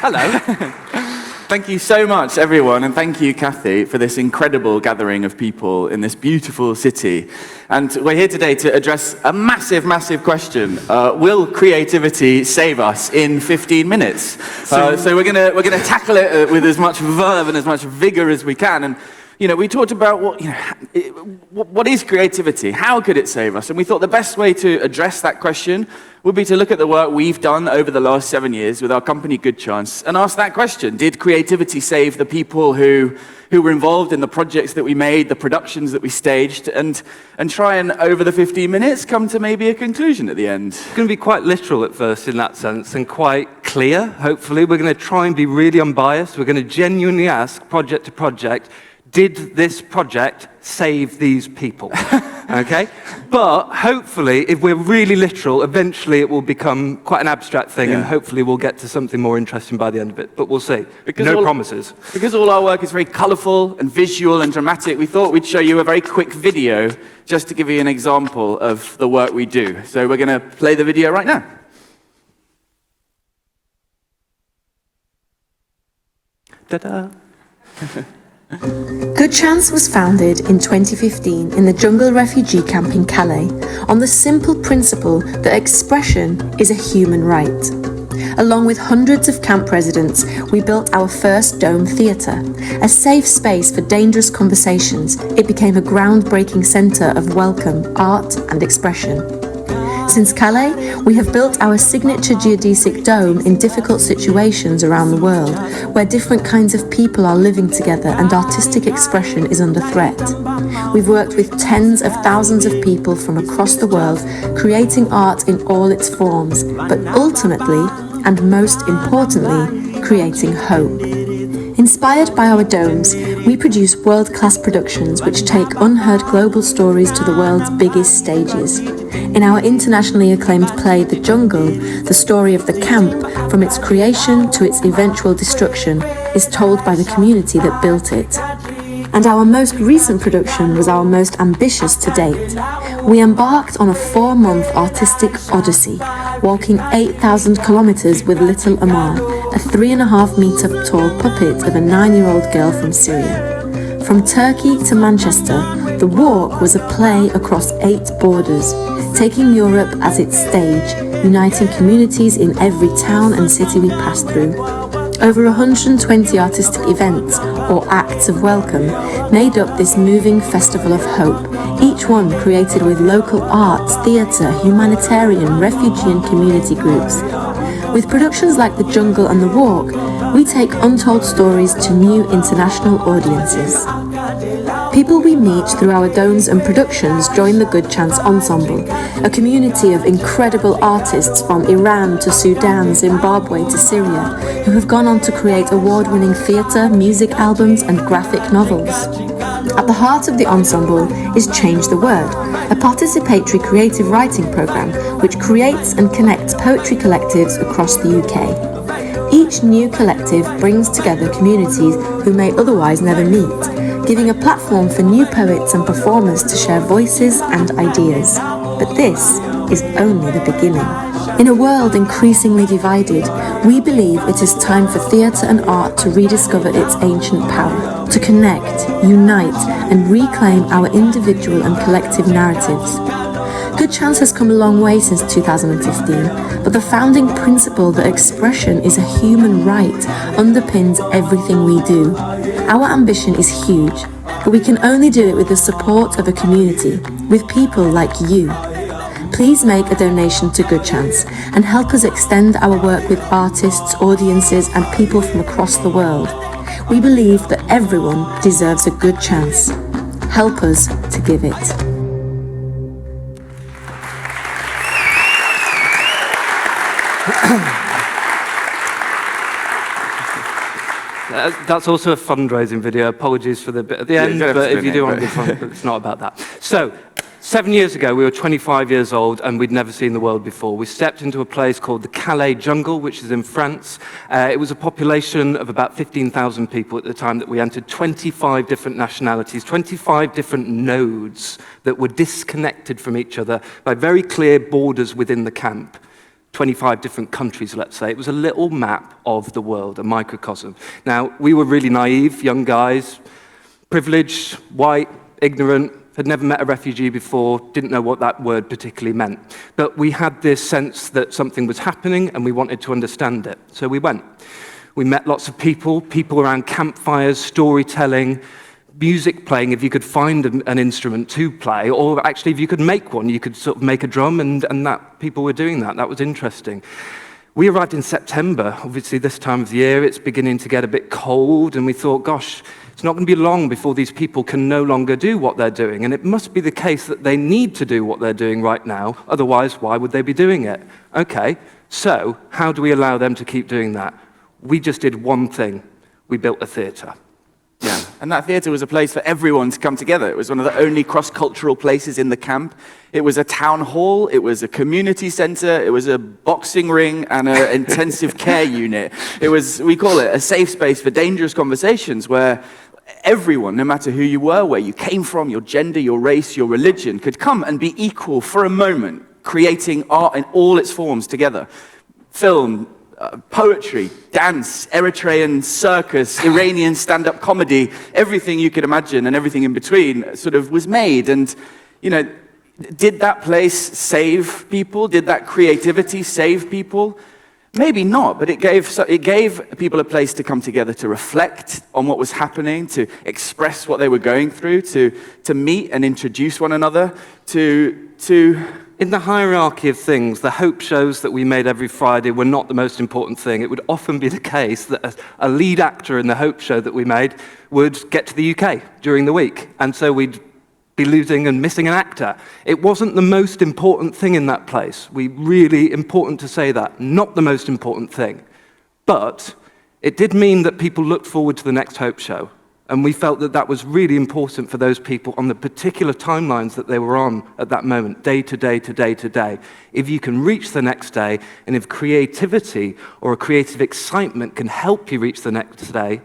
Hello. Thank you so much, everyone, and thank you, Kathy, for this incredible gathering of people in this beautiful city. And we're here today to address a massive, massive question. Will creativity save us in 15 minutes? So we're gonna tackle it with as much verve and as much vigor as we can. And we talked about what is creativity? How could it save us? And we thought the best way to address that question would be to look at the work we've done over the last 7 years with our company Good Chance and ask that question. Did creativity save the people who were involved in the projects that we made, the productions that we staged, and try and, over the 15 minutes, come to maybe a conclusion at the end? It's going to be quite literal at first in that sense, and quite clear, hopefully. We're going to try and be really unbiased. We're going to genuinely ask, project to project, did this project save these people? Okay? But hopefully, if we're really literal, eventually it will become quite an abstract thing, and hopefully we'll get to something more interesting by the end of it. But we'll see. No promises. Because all our work is very colourful and visual and dramatic, we thought we'd show you a very quick video just to give you an example of the work we do. So we're going to play the video right now. Ta-da! Good Chance was founded in 2015 in the jungle refugee camp in Calais on the simple principle that expression is a human right. Along with hundreds of camp residents, we built our first dome theatre, a safe space for dangerous conversations. It became a groundbreaking centre of welcome, art and expression. Since Calais, we have built our signature geodesic dome in difficult situations around the world, where different kinds of people are living together and artistic expression is under threat. We've worked with tens of thousands of people from across the world, creating art in all its forms, but ultimately, and most importantly, creating hope. Inspired by our domes, we produce world-class productions which take unheard global stories to the world's biggest stages. In our internationally acclaimed play, The Jungle, the story of the camp, from its creation to its eventual destruction, is told by the community that built it. And our most recent production was our most ambitious to date. We embarked on a 4-month artistic odyssey, walking 8,000 kilometers with little Amar, a 3.5-meter tall puppet of a 9-year-old girl from Syria. From Turkey to Manchester, the walk was a play across 8 borders, taking Europe as its stage, uniting communities in every town and city we passed through. Over 120 artistic events, or acts of welcome, made up this moving festival of hope, each one created with local arts, theatre, humanitarian, refugee and community groups. With productions like The Jungle and The Walk, we take untold stories to new international audiences. People we meet through our domes and productions join the Good Chance Ensemble, a community of incredible artists from Iran to Sudan, Zimbabwe to Syria, who have gone on to create award-winning theatre, music albums and graphic novels. At the heart of the ensemble is Change the Word, a participatory creative writing programme which creates and connects poetry collectives across the UK. Each new collective brings together communities who may otherwise never meet, giving a platform for new poets and performers to share voices and ideas. But this is only the beginning. In a world increasingly divided, we believe it is time for theatre and art to rediscover its ancient power, to connect, unite, and reclaim our individual and collective narratives. Good Chance has come a long way since 2015, but the founding principle that expression is a human right underpins everything we do. Our ambition is huge, but we can only do it with the support of a community, with people like you. Please make a donation to Good Chance and help us extend our work with artists, audiences, and people from across the world. We believe that everyone deserves a good chance. Help us to give it. That's also a fundraising video. Apologies for the bit at the end, but if you do want to be fun, it's not about that. So, 7 years ago, we were 25 years old and we'd never seen the world before. We stepped into a place called the Calais Jungle, which is in France. It was a population of about 15,000 people at the time that we entered, 25 different nationalities, 25 different nodes that were disconnected from each other by very clear borders within the camp. 25 different countries, let's say. It was a little map of the world, a microcosm. Now, we were really naive, young guys, privileged, white, ignorant, had never met a refugee before, didn't know what that word particularly meant. But we had this sense that something was happening and we wanted to understand it. So we went. We met lots of people around campfires, storytelling, music playing if you could find an instrument to play, or actually if you could make one, you could sort of make a drum, and that people were doing that. That was interesting. We arrived in September. Obviously, this time of the year, it's beginning to get a bit cold, and we thought, gosh, it's not going to be long before these people can no longer do what they're doing, and it must be the case that they need to do what they're doing right now, otherwise, why would they be doing it? Okay, so how do we allow them to keep doing that? We just did one thing. We built a theatre. Yeah, and that theatre was a place for everyone to come together. It was one of the only cross-cultural places in the camp. It was a town hall, it was a community centre, it was a boxing ring and an intensive care unit. It was, we call it, a safe space for dangerous conversations where everyone, no matter who you were, where you came from, your gender, your race, your religion, could come and be equal for a moment, creating art in all its forms together. Film, poetry, dance, Eritrean circus, Iranian stand-up comedy, everything you could imagine and everything in between sort of was made. And, you know, did that place save people? Did that creativity save people? Maybe not, but it gave people a place to come together to reflect on what was happening, to express what they were going through, to meet and introduce one another, to In the hierarchy of things, the hope shows that we made every Friday were not the most important thing. It would often be the case that a lead actor in the hope show that we made would get to the UK during the week, and so we'd be losing and missing an actor. It wasn't the most important thing in that place. Really important to say that, not the most important thing. But it did mean that people looked forward to the next hope show. And we felt that that was really important for those people on the particular timelines that they were on at that moment, day to day to day to day. If you can reach the next day, and if creativity or a creative excitement can help you reach the next day,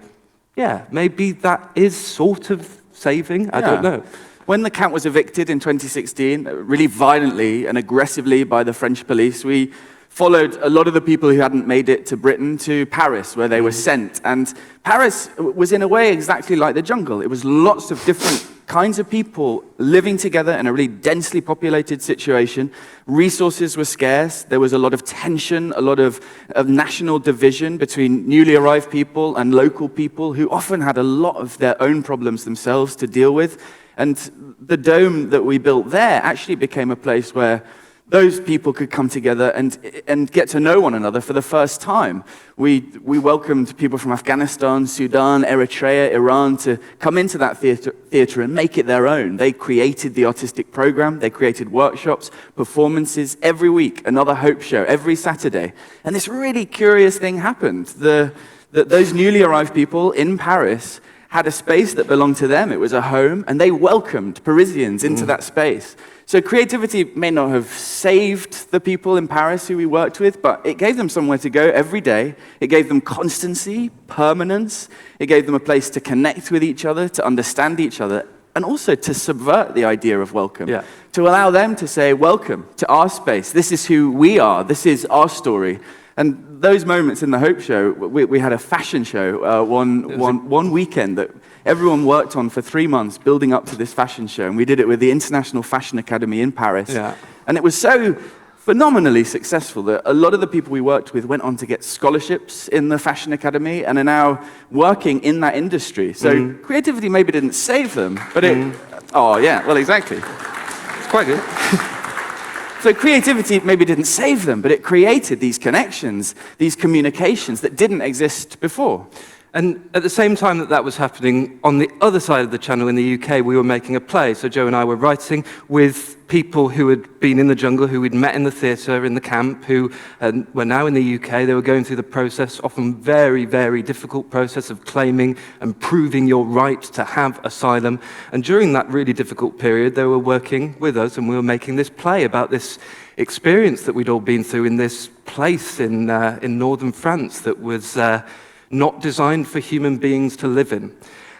yeah, maybe that is sort of saving. I don't know. When the camp was evicted in 2016, really violently and aggressively by the French police, we followed a lot of the people who hadn't made it to Britain to Paris, where they were sent. And Paris was in a way exactly like the jungle. It was lots of different kinds of people living together in a really densely populated situation. Resources were scarce. There was a lot of tension, a lot of national division between newly arrived people and local people who often had a lot of their own problems themselves to deal with. And the dome that we built there actually became a place where those people could come together and get to know one another for the first time. We welcomed people from Afghanistan, Sudan, Eritrea, Iran to come into that theatre and make it their own. They created the artistic program, they created workshops, performances every week, another hope show every Saturday. And this really curious thing happened. Those newly arrived people in Paris had a space that belonged to them. It was a home, and they welcomed Parisians into that space. So creativity may not have saved the people in Paris who we worked with, but it gave them somewhere to go every day. It gave them constancy, permanence. It gave them a place to connect with each other, to understand each other, and also to subvert the idea of welcome. Yeah. To allow them to say, welcome to our space. This is who we are. This is our story. And those moments in the Hope Show, we had a fashion show one weekend that everyone worked on for 3 months, building up to this fashion show. And we did it with the International Fashion Academy in Paris. Yeah. And it was so phenomenally successful that a lot of the people we worked with went on to get scholarships in the Fashion Academy and are now working in that industry. So creativity maybe didn't save them, but oh yeah, well exactly. It's quite good. So creativity maybe didn't save them, but it created these connections, these communications that didn't exist before. And at the same time that was happening, on the other side of the channel in the UK, we were making a play. So Joe and I were writing with people who had been in the jungle, who we'd met in the theatre, in the camp, who were now in the UK. They were going through the process, often very, very difficult process of claiming and proving your right to have asylum. And during that really difficult period, they were working with us, and we were making this play about this experience that we'd all been through in this place in northern France that was not designed for human beings to live in.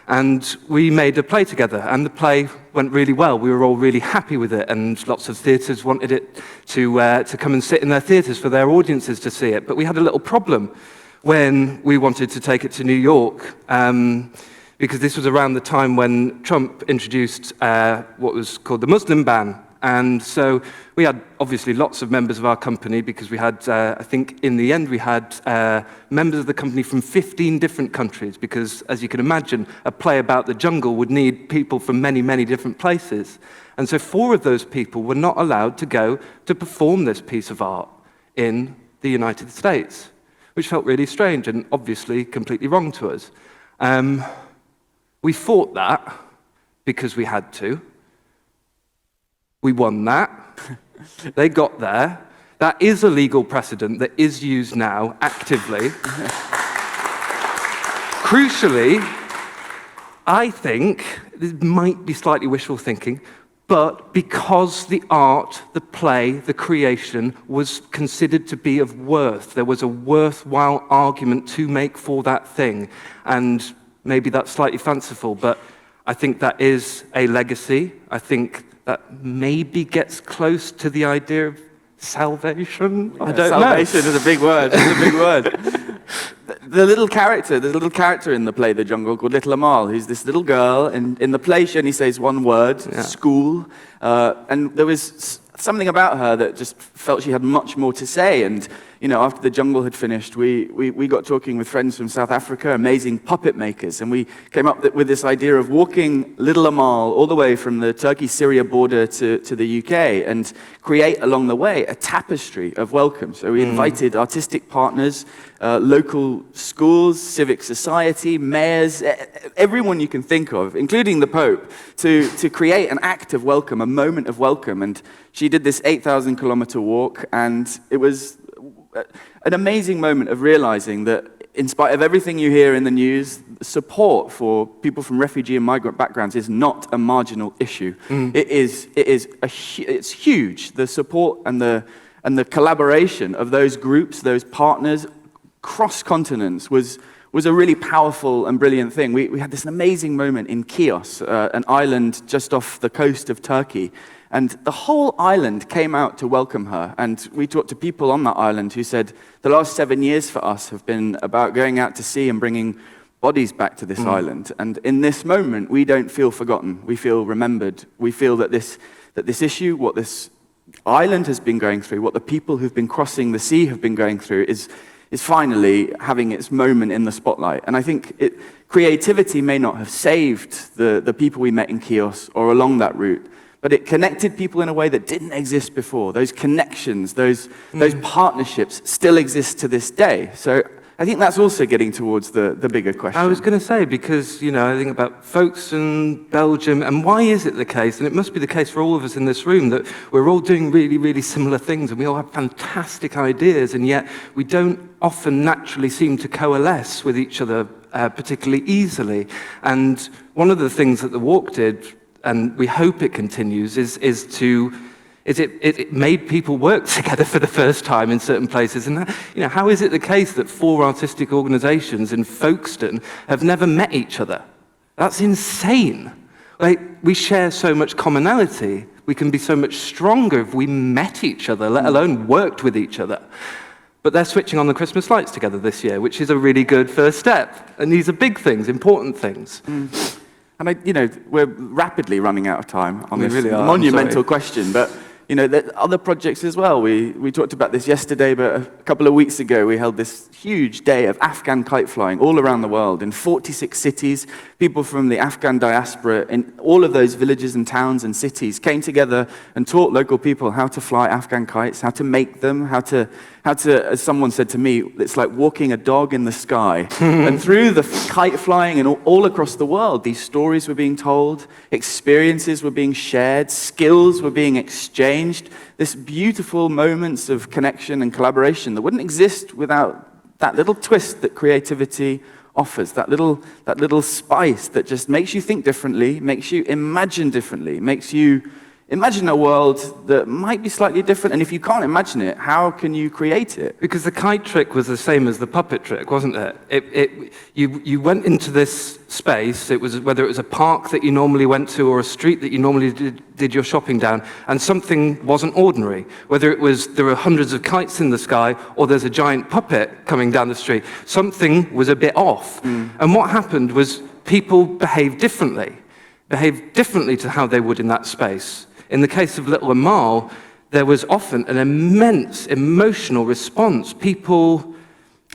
And we made a play together, and the play went really well. We were all really happy with it, and lots of theatres wanted it to come and sit in their theatres for their audiences to see it. But we had a little problem when we wanted to take it to New York, because this was around the time when Trump introduced what was called the Muslim ban. And so we had obviously lots of members of our company, because we had, I think in the end we had members of the company from 15 different countries, because as you can imagine, a play about the jungle would need people from many, many different places. And so 4 of those people were not allowed to go to perform this piece of art in the United States, which felt really strange and obviously completely wrong to us. We fought that because we had to. We won that. They got there. That is a legal precedent that is used now actively. Crucially, I think, this might be slightly wishful thinking, but because the art, the play, the creation was considered to be of worth, there was a worthwhile argument to make for that thing. And maybe that's slightly fanciful, but I think that is a legacy. I think that maybe gets close to the idea of salvation. I don't know. Salvation is a big word. It's a big word. There's a little character in the play The Jungle called Little Amal, who's this little girl. And in the play, she only says one word, school. And there was something about her that just felt she had much more to say. And after The Jungle had finished, we got talking with friends from South Africa, amazing puppet makers, and we came up with this idea of walking Little Amal all the way from the Turkey-Syria border to the UK and create along the way a tapestry of welcome. So we invited artistic partners, local schools, civic society, mayors, everyone you can think of, including the Pope, to create an act of welcome, a moment of welcome. And she did this 8,000-kilometer walk, and it was an amazing moment of realizing that in spite of everything you hear in the news, support for people from refugee and migrant backgrounds is not a marginal issue. It's huge. The support and the collaboration of those groups, those partners, cross continents was a really powerful and brilliant thing. We had this amazing moment in Chios, an island just off the coast of Turkey. And the whole island came out to welcome her. And we talked to people on that island who said, the last 7 years for us have been about going out to sea and bringing bodies back to this island. And in this moment, we don't feel forgotten. We feel remembered. We feel that this issue, what this island has been going through, what the people who've been crossing the sea have been going through is finally having its moment in the spotlight. And I think creativity may not have saved the people we met in Chios or along that route, but it connected people in a way that didn't exist before. Those connections, those partnerships still exist to this day. So I think that's also getting towards the bigger question. I was going to say, because, I think about folks in Belgium, and why is it the case, and it must be the case for all of us in this room, that we're all doing really, really similar things, and we all have fantastic ideas, and yet we don't often naturally seem to coalesce with each other particularly easily. And one of the things that the walk did, and we hope it continues, it made people work together for the first time in certain places. And how is it the case that 4 artistic organizations in Folkestone have never met each other? That's insane. We share so much commonality. We can be so much stronger if we met each other, let alone worked with each other. But they're switching on the Christmas lights together this year, which is a really good first step. And these are big things, important things. And we're rapidly running out of time on this really are, monumental question, but there are other projects as well. We talked about this yesterday, but a couple of weeks ago we held this huge day of Afghan kite flying all around the world in 46 cities. People from the Afghan diaspora in all of those villages and towns and cities came together and taught local people how to fly Afghan kites, how to make them, how to, as someone said to me, it's like walking a dog in the sky. And through the kite flying and all across the world, these stories were being told, experiences were being shared, skills were being exchanged, this beautiful moments of connection and collaboration that wouldn't exist without that little twist that creativity offers, that little spice that just makes you think differently, makes you imagine differently, makes you Imagine a world that might be slightly different, and if you can't imagine it, how can you create it? Because the kite trick was the same as the puppet trick, wasn't it? You went into this space, whether it was a park that you normally went to or a street that you normally did your shopping down, and something wasn't ordinary. Whether it was there were hundreds of kites in the sky or there's a giant puppet coming down the street, something was a bit off. And what happened was people behaved differently to how they would in that space. In the case of Little Amal, there was often an immense emotional response. People,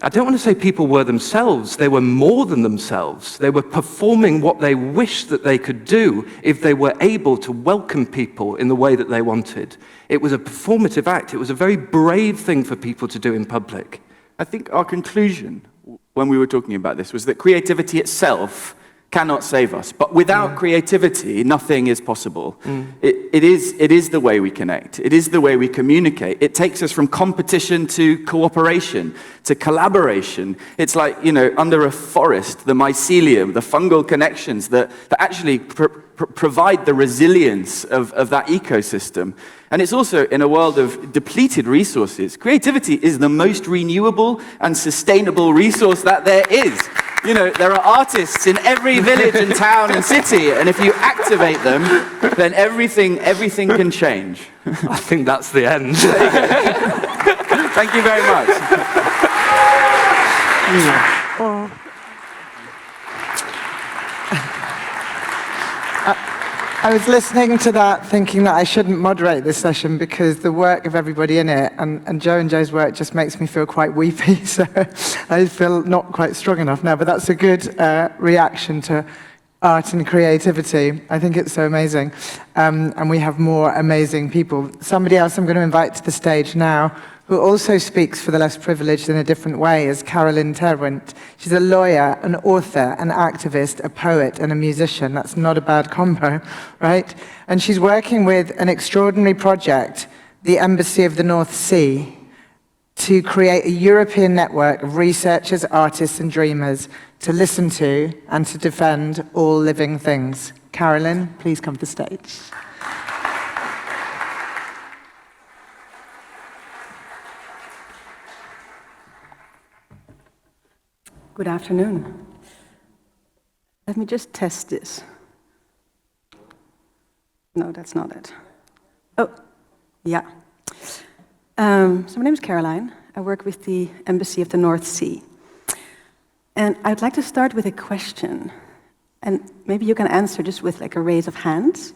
I don't want to say people were themselves, they were more than themselves. They were performing what they wished that they could do if they were able to welcome people in the way that they wanted. It was a performative act. It was a very brave thing for people to do in public. I think our conclusion when we were talking about this was that creativity itself cannot save us. But without creativity, nothing is possible. It is the way we connect. It is the way we communicate. It takes us from competition to cooperation, to collaboration. It's like, under a forest, the mycelium, the fungal connections that actually provide the resilience of that ecosystem. And it's also in a world of depleted resources. Creativity is the most renewable and sustainable resource that there is. There are artists in every village and town and city, and if you activate them, then everything can change. I think that's the end. Thank you very much. I was listening to that thinking that I shouldn't moderate this session because the work of everybody in it, and Joe and Joe's work just makes me feel quite weepy, so I feel not quite strong enough now, but that's a good reaction to art and creativity. I think it's so amazing, and we have more amazing people. Somebody else I'm going to invite to the stage now, who also speaks for the less privileged in a different way, is Carolyn Terwin. She's a lawyer, an author, an activist, a poet, and a musician. That's not a bad combo, right? And she's working with an extraordinary project, the Embassy of the North Sea, to create a European network of researchers, artists, and dreamers to listen to and to defend all living things. Carolyn, please come to the stage. Good afternoon. Let me just test this. No, that's not it. Oh, yeah. So my name is Carolijn. I work with the Embassy of the North Sea. And I'd like to start with a question. And maybe you can answer just with like a raise of hands.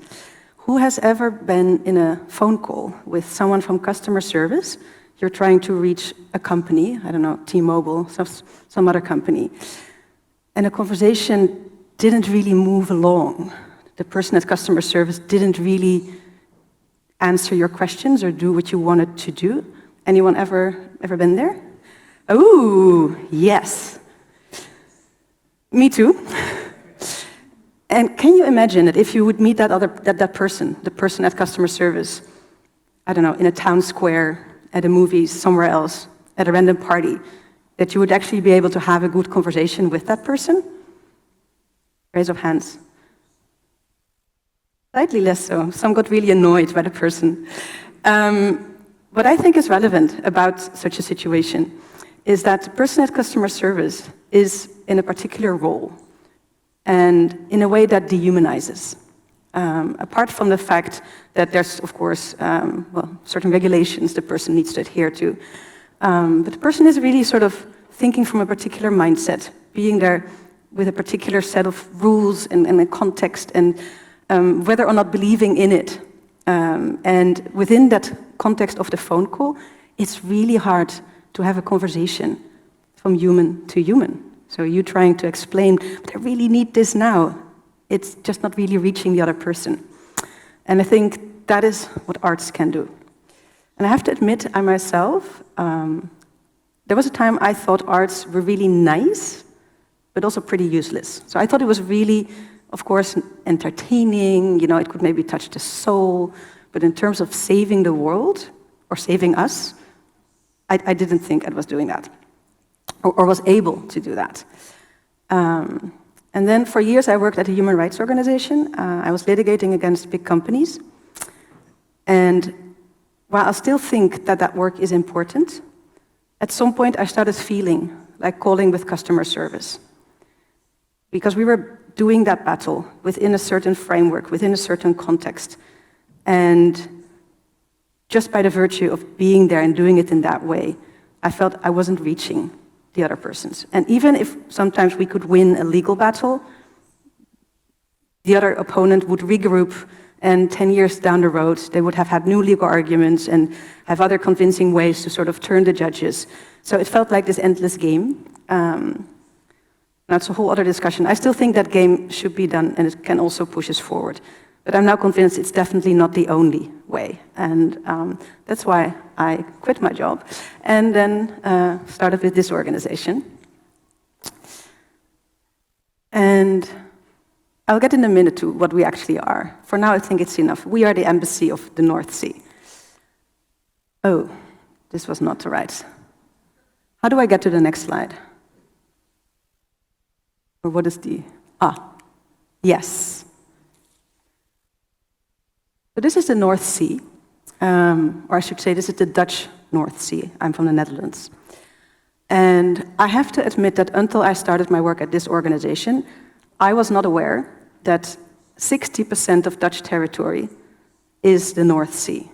Who has ever been in a phone call with someone from customer service? You're trying to reach a company, I don't know, T-Mobile, some other company. And a conversation didn't really move along. The person at customer service didn't really answer your questions or do what you wanted to do. Anyone ever been there? Oh, yes. Me too. And can you imagine that if you would meet that person, the person at customer service, I don't know, in a town square, at a movie, somewhere else, at a random party, that you would actually be able to have a good conversation with that person? Raise of hands. Slightly less so. Some got really annoyed by the person. What I think is relevant about such a situation is that the person at customer service is in a particular role and in a way that dehumanizes. Apart from the fact that there's, of course, certain regulations the person needs to adhere to. But the person is really sort of thinking from a particular mindset, being there with a particular set of rules and a context, and whether or not believing in it. And within that context of the phone call, it's really hard to have a conversation from human to human. So you trying to explain, but I really need this now. It's just not really reaching the other person. And I think that is what arts can do. And I have to admit, I myself, there was a time I thought arts were really nice, but also pretty useless. So I thought it was really, of course, entertaining, it could maybe touch the soul, but in terms of saving the world, or saving us, I didn't think I was doing that, or was able to do that. And then for years I worked at a human rights organization. I was litigating against big companies. And while I still think that that work is important, at some point I started feeling like calling with customer service. Because we were doing that battle within a certain framework, within a certain context. And just by the virtue of being there and doing it in that way, I felt I wasn't reaching the other persons. And even if sometimes we could win a legal battle, the other opponent would regroup, and 10 years down the road, they would have had new legal arguments and have other convincing ways to sort of turn the judges. So it felt like this endless game. That's a whole other discussion. I still think that game should be done, and it can also push us forward. But I'm now convinced it's definitely not the only way. And that's why I quit my job and then started with this organization. And I'll get in a minute to what we actually are. For now, I think it's enough. We are the Embassy of the North Sea. Oh, this was not right. How do I get to the next slide? Or what is the... yes. So this is the North Sea, or I should say this is the Dutch North Sea. I'm from the Netherlands. And I have to admit that until I started my work at this organization, I was not aware that 60% of Dutch territory is the North Sea.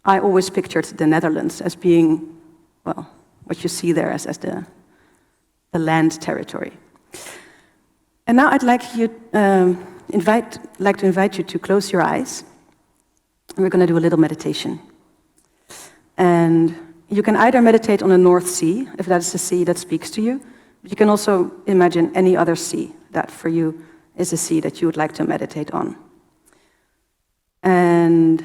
I always pictured the Netherlands as being, well, what you see there as the land territory. And now I'd like to invite you to close your eyes. We're going to do a little meditation. And you can either meditate on the North Sea, if that is the sea that speaks to you, but you can also imagine any other sea that for you is a sea that you would like to meditate on. And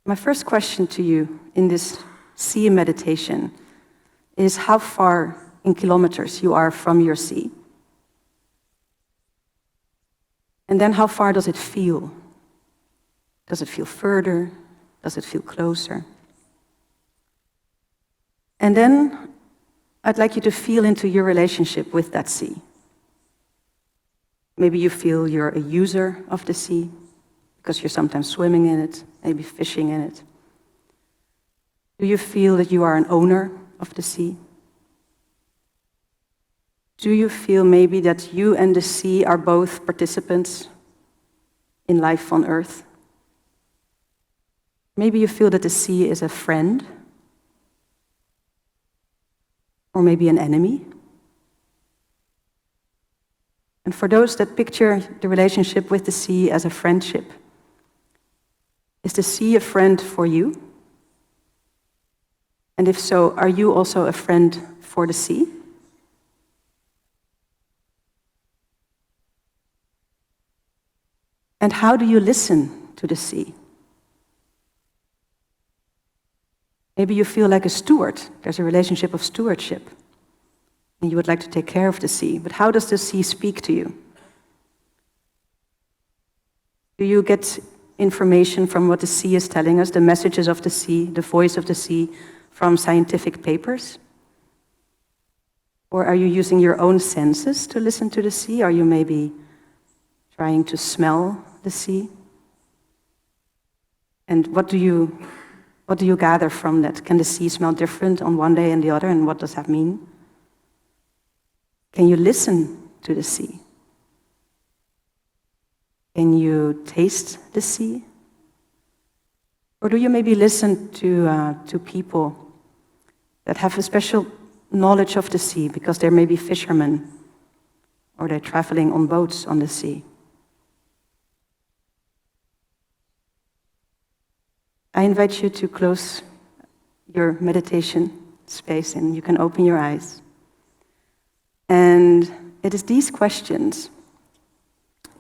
my first question to you in this sea meditation is how far in kilometers you are from your sea. And then how far does it feel? Does it feel further? Does it feel closer? And then I'd like you to feel into your relationship with that sea. Maybe you feel you're a user of the sea because you're sometimes swimming in it, maybe fishing in it. Do you feel that you are an owner of the sea? Do you feel maybe that you and the sea are both participants in life on Earth? Maybe you feel that the sea is a friend, or maybe an enemy. And for those that picture the relationship with the sea as a friendship, is the sea a friend for you? And if so, are you also a friend for the sea? And how do you listen to the sea? Maybe you feel like a steward. There's a relationship of stewardship. And you would like to take care of the sea. But how does the sea speak to you? Do you get information from what the sea is telling us, the messages of the sea, the voice of the sea, from scientific papers? Or are you using your own senses to listen to the sea? Are you maybe trying to smell the sea? And what do you gather from that? Can the sea smell different on one day and the other, and what does that mean? Can you listen to the sea? Can you taste the sea? Or do you maybe listen to people that have a special knowledge of the sea because they're maybe fishermen or they're traveling on boats on the sea? I invite you to close your meditation space and you can open your eyes. And it is these questions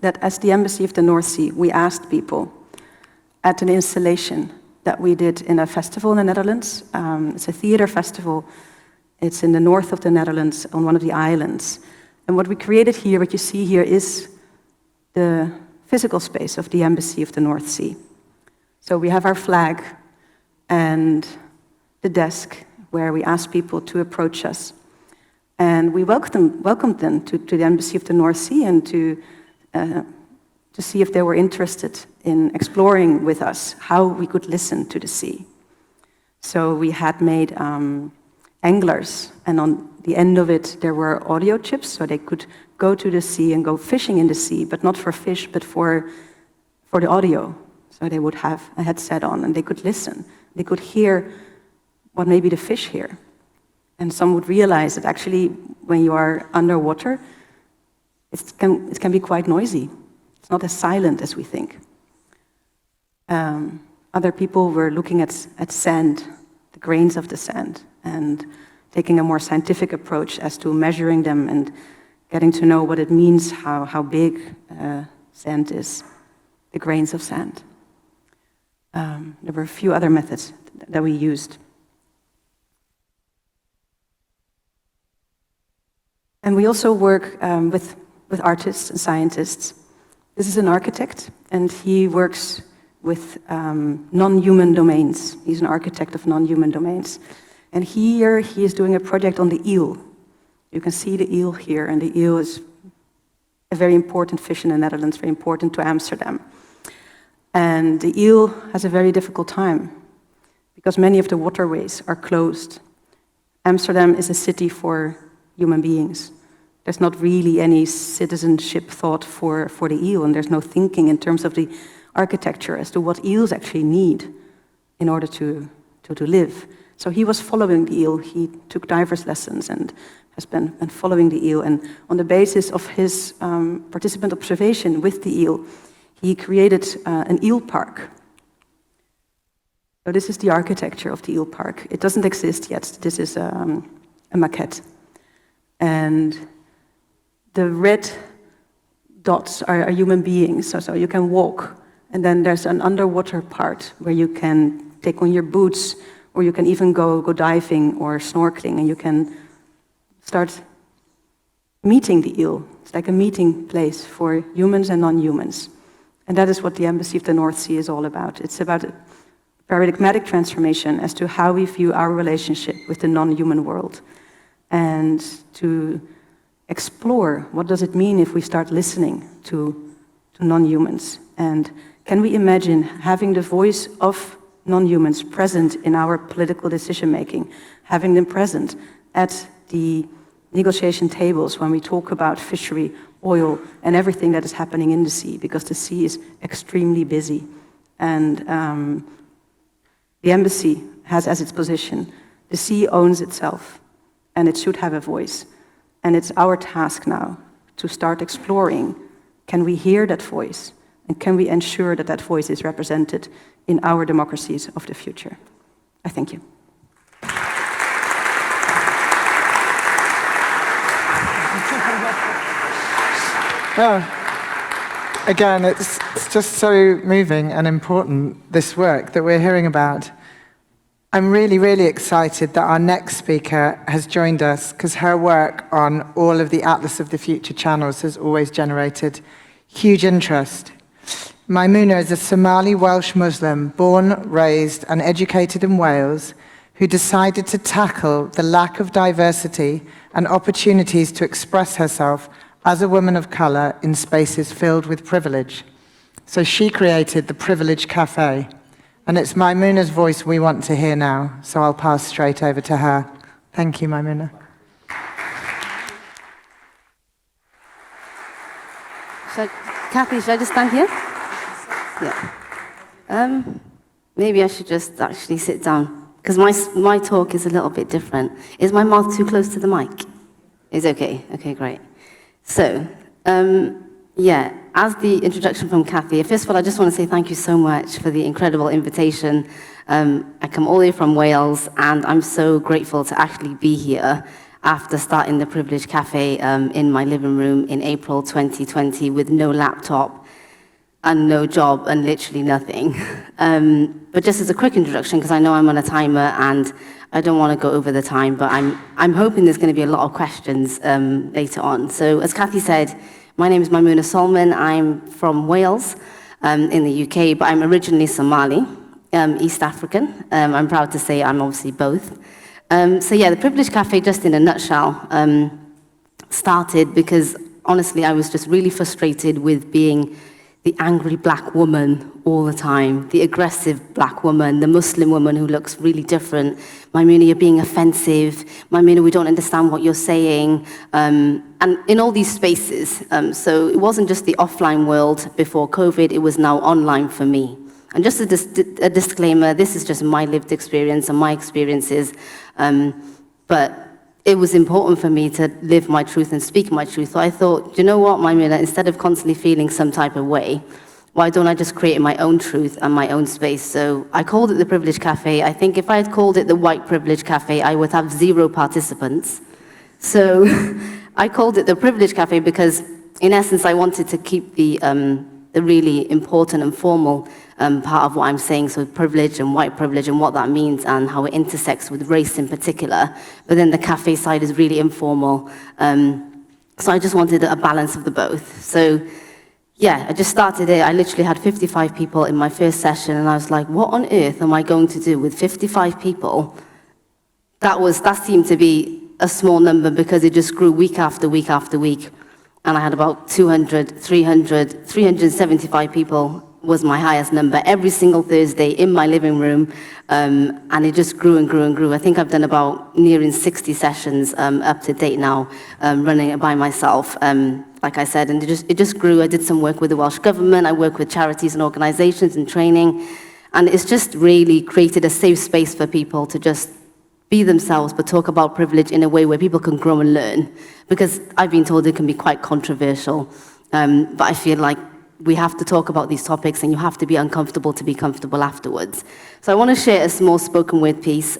that as the Embassy of the North Sea, we asked people at an installation that we did in a festival in the Netherlands. It's a theater festival. It's in the north of the Netherlands on one of the islands. And what we created here, what you see here, is the physical space of the Embassy of the North Sea. So we have our flag and the desk where we ask people to approach us. And we welcomed them to the Embassy of the North Sea and to to see if they were interested in exploring with us how we could listen to the sea. So we had made anglers, and on the end of it there were audio chips, so they could go to the sea and go fishing in the sea, but not for fish, but for the audio. So they would have a headset on and they could listen. They could hear what maybe the fish hear. And some would realize that actually when you are underwater, it can be quite noisy. It's not as silent as we think. Other people were looking at sand, the grains of the sand, and taking a more scientific approach as to measuring them and getting to know what it means, how big sand is, the grains of sand. There were a few other methods that we used. And we also work with artists and scientists. This is an architect, and he works with non-human domains. He's an architect of non-human domains. And here he is doing a project on the eel. You can see the eel here, and the eel is a very important fish in the Netherlands, very important to Amsterdam. And the eel has a very difficult time because many of the waterways are closed. Amsterdam is a city for human beings. There's not really any citizenship thought for the eel, and there's no thinking in terms of the architecture as to what eels actually need in order to live. So he was following the eel. He took divers lessons and has been following the eel. And on the basis of his participant observation with the eel, he created an eel park. So this is the architecture of the eel park. It doesn't exist yet. This is a maquette. And the red dots are human beings, so you can walk. And then there's an underwater part where you can take on your boots, or you can even go diving or snorkeling, and you can start meeting the eel. It's like a meeting place for humans and non-humans. And that is what the Embassy of the North Sea is all about. It's about a paradigmatic transformation as to how we view our relationship with the non-human world, and to explore what does it mean if we start listening to non-humans. And can we imagine having the voice of non-humans present in our political decision-making, having them present at the negotiation tables when we talk about fishery, oil, and everything that is happening in the sea, because the sea is extremely busy. And the embassy has as its position, the sea owns itself, and it should have a voice. And it's our task now to start exploring, can we hear that voice? And can we ensure that that voice is represented in our democracies of the future? I thank you. Well, again, it's just so moving and important, this work that we're hearing about. I'm really, really excited that our next speaker has joined us, because her work on all of the Atlas of the Future channels has always generated huge interest. Mymuna is a Somali Welsh Muslim, born, raised, and educated in Wales, who decided to tackle the lack of diversity and opportunities to express herself as a woman of colour in spaces filled with privilege. So she created the Privilege Cafe. And it's Mymuna's voice we want to hear now, so I'll pass straight over to her. Thank you, Mymuna. Kathy, should I just stand here? Yeah. Maybe I should just actually sit down, because my talk is a little bit different. Is my mouth too close to the mic? It's okay. Okay, great. So, yeah, as the introduction from Kathy, first of all, I just want to say thank you so much for the incredible invitation. I come all the way from Wales, and I'm so grateful to actually be here after starting the Privilege Cafe in my living room in April 2020 with no laptop and no job and literally nothing. But just as a quick introduction, because I know I'm on a timer and I don't want to go over the time, but I'm hoping there's going to be a lot of questions later on. So as Kathy said, my name is Mymuna Suleman. I'm from Wales in the UK, but I'm originally Somali, East African. I'm proud to say I'm obviously both. So yeah, the Privilege Cafe, just in a nutshell, started because honestly I was just really frustrated with being the angry black woman all the time, the aggressive black woman, the Muslim woman who looks really different. Mymuna, you're being offensive. Mymuna, we don't understand what you're saying. And in all these spaces. So it wasn't just the offline world before COVID, it was now online for me. And just a disclaimer, this is just my lived experience and my experiences. But it was important for me to live my truth and speak my truth. So I thought, you know what, Mymuna, instead of constantly feeling some type of way, why don't I just create my own truth and my own space? So I called it the Privilege Cafe. I think if I had called it the White Privilege Cafe, I would have 0 participants. So I called it the Privilege Cafe because, in essence, I wanted to keep the really important and formal part of what I'm saying, so privilege and white privilege and what that means and how it intersects with race in particular. But then the cafe side is really informal. So I just wanted a balance of the both. So yeah, I just started it. I literally had 55 people in my first session, and I was like, what on earth am I going to do with 55 people? That seemed to be a small number because it just grew week after week after week. And I had about 200, 300, 375 people was my highest number every single Thursday in my living room. And it just grew and grew and grew. I think I've done about nearing 60 sessions up to date now, running it by myself. Like I said, and it just grew. I did some work with the Welsh Government. I work with charities and organizations and training. And it's just really created a safe space for people to just be themselves, but talk about privilege in a way where people can grow and learn. Because I've been told it can be quite controversial. But I feel like we have to talk about these topics, and you have to be uncomfortable to be comfortable afterwards. So I want to share a small spoken word piece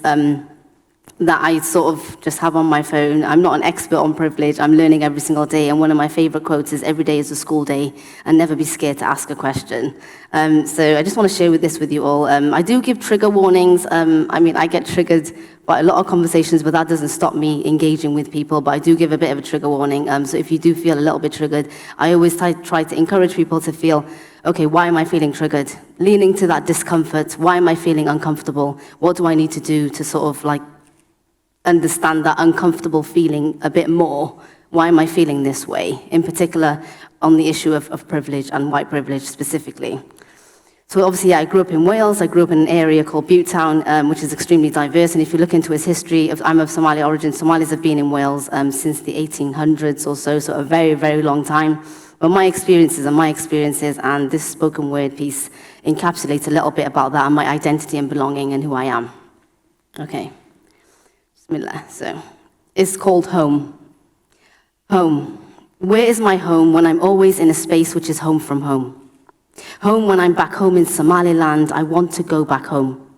that I sort of just have on my phone. I'm not an expert on privilege. I'm learning every single day. And one of my favorite quotes is, every day is a school day, and never be scared to ask a question. So I just want to share this with you all. I do give trigger warnings. I get triggered by a lot of conversations, but that doesn't stop me engaging with people. But I do give a bit of a trigger warning. So if you do feel a little bit triggered, I always try to encourage people to feel, okay, why am I feeling triggered? Leaning to that discomfort. Why am I feeling uncomfortable? What do I need to do to sort of like understand that uncomfortable feeling a bit more? Why am I feeling this way? In particular, on the issue of privilege and white privilege specifically. So obviously, I grew up in Wales. I grew up in an area called Butetown, which is extremely diverse. And if you look into its history, I'm of Somali origin. Somalis have been in Wales since the 1800s or so a very, very long time. But my experiences are my experiences, and this spoken word piece encapsulates a little bit about that and my identity and belonging and who I am. Okay. Bismillah. So, it's called home. Home. Where is my home when I'm always in a space which is home from home? Home when I'm back home in Somaliland, I want to go back home.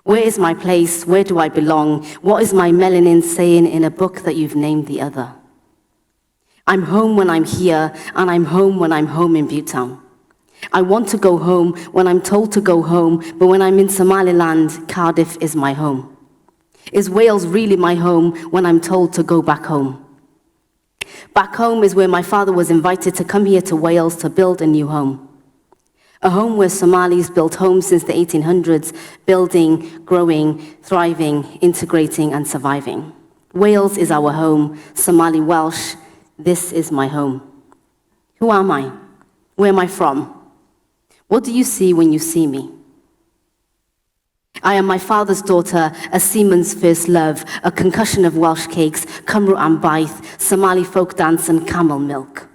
Where is my place? Where do I belong? What is my melanin saying in a book that you've named the other? I'm home when I'm here, and I'm home when I'm home in Butetown. I want to go home when I'm told to go home, but when I'm in Somaliland, Cardiff is my home. Is Wales really my home when I'm told to go back home? Back home is where my father was invited to come here to Wales to build a new home. A home where Somalis built homes since the 1800s, building, growing, thriving, integrating, and surviving. Wales is our home, Somali Welsh, this is my home. Who am I? Where am I from? What do you see when you see me? I am my father's daughter, a seaman's first love, a concussion of Welsh cakes, Cymru am baith, Somali folk dance, and camel milk.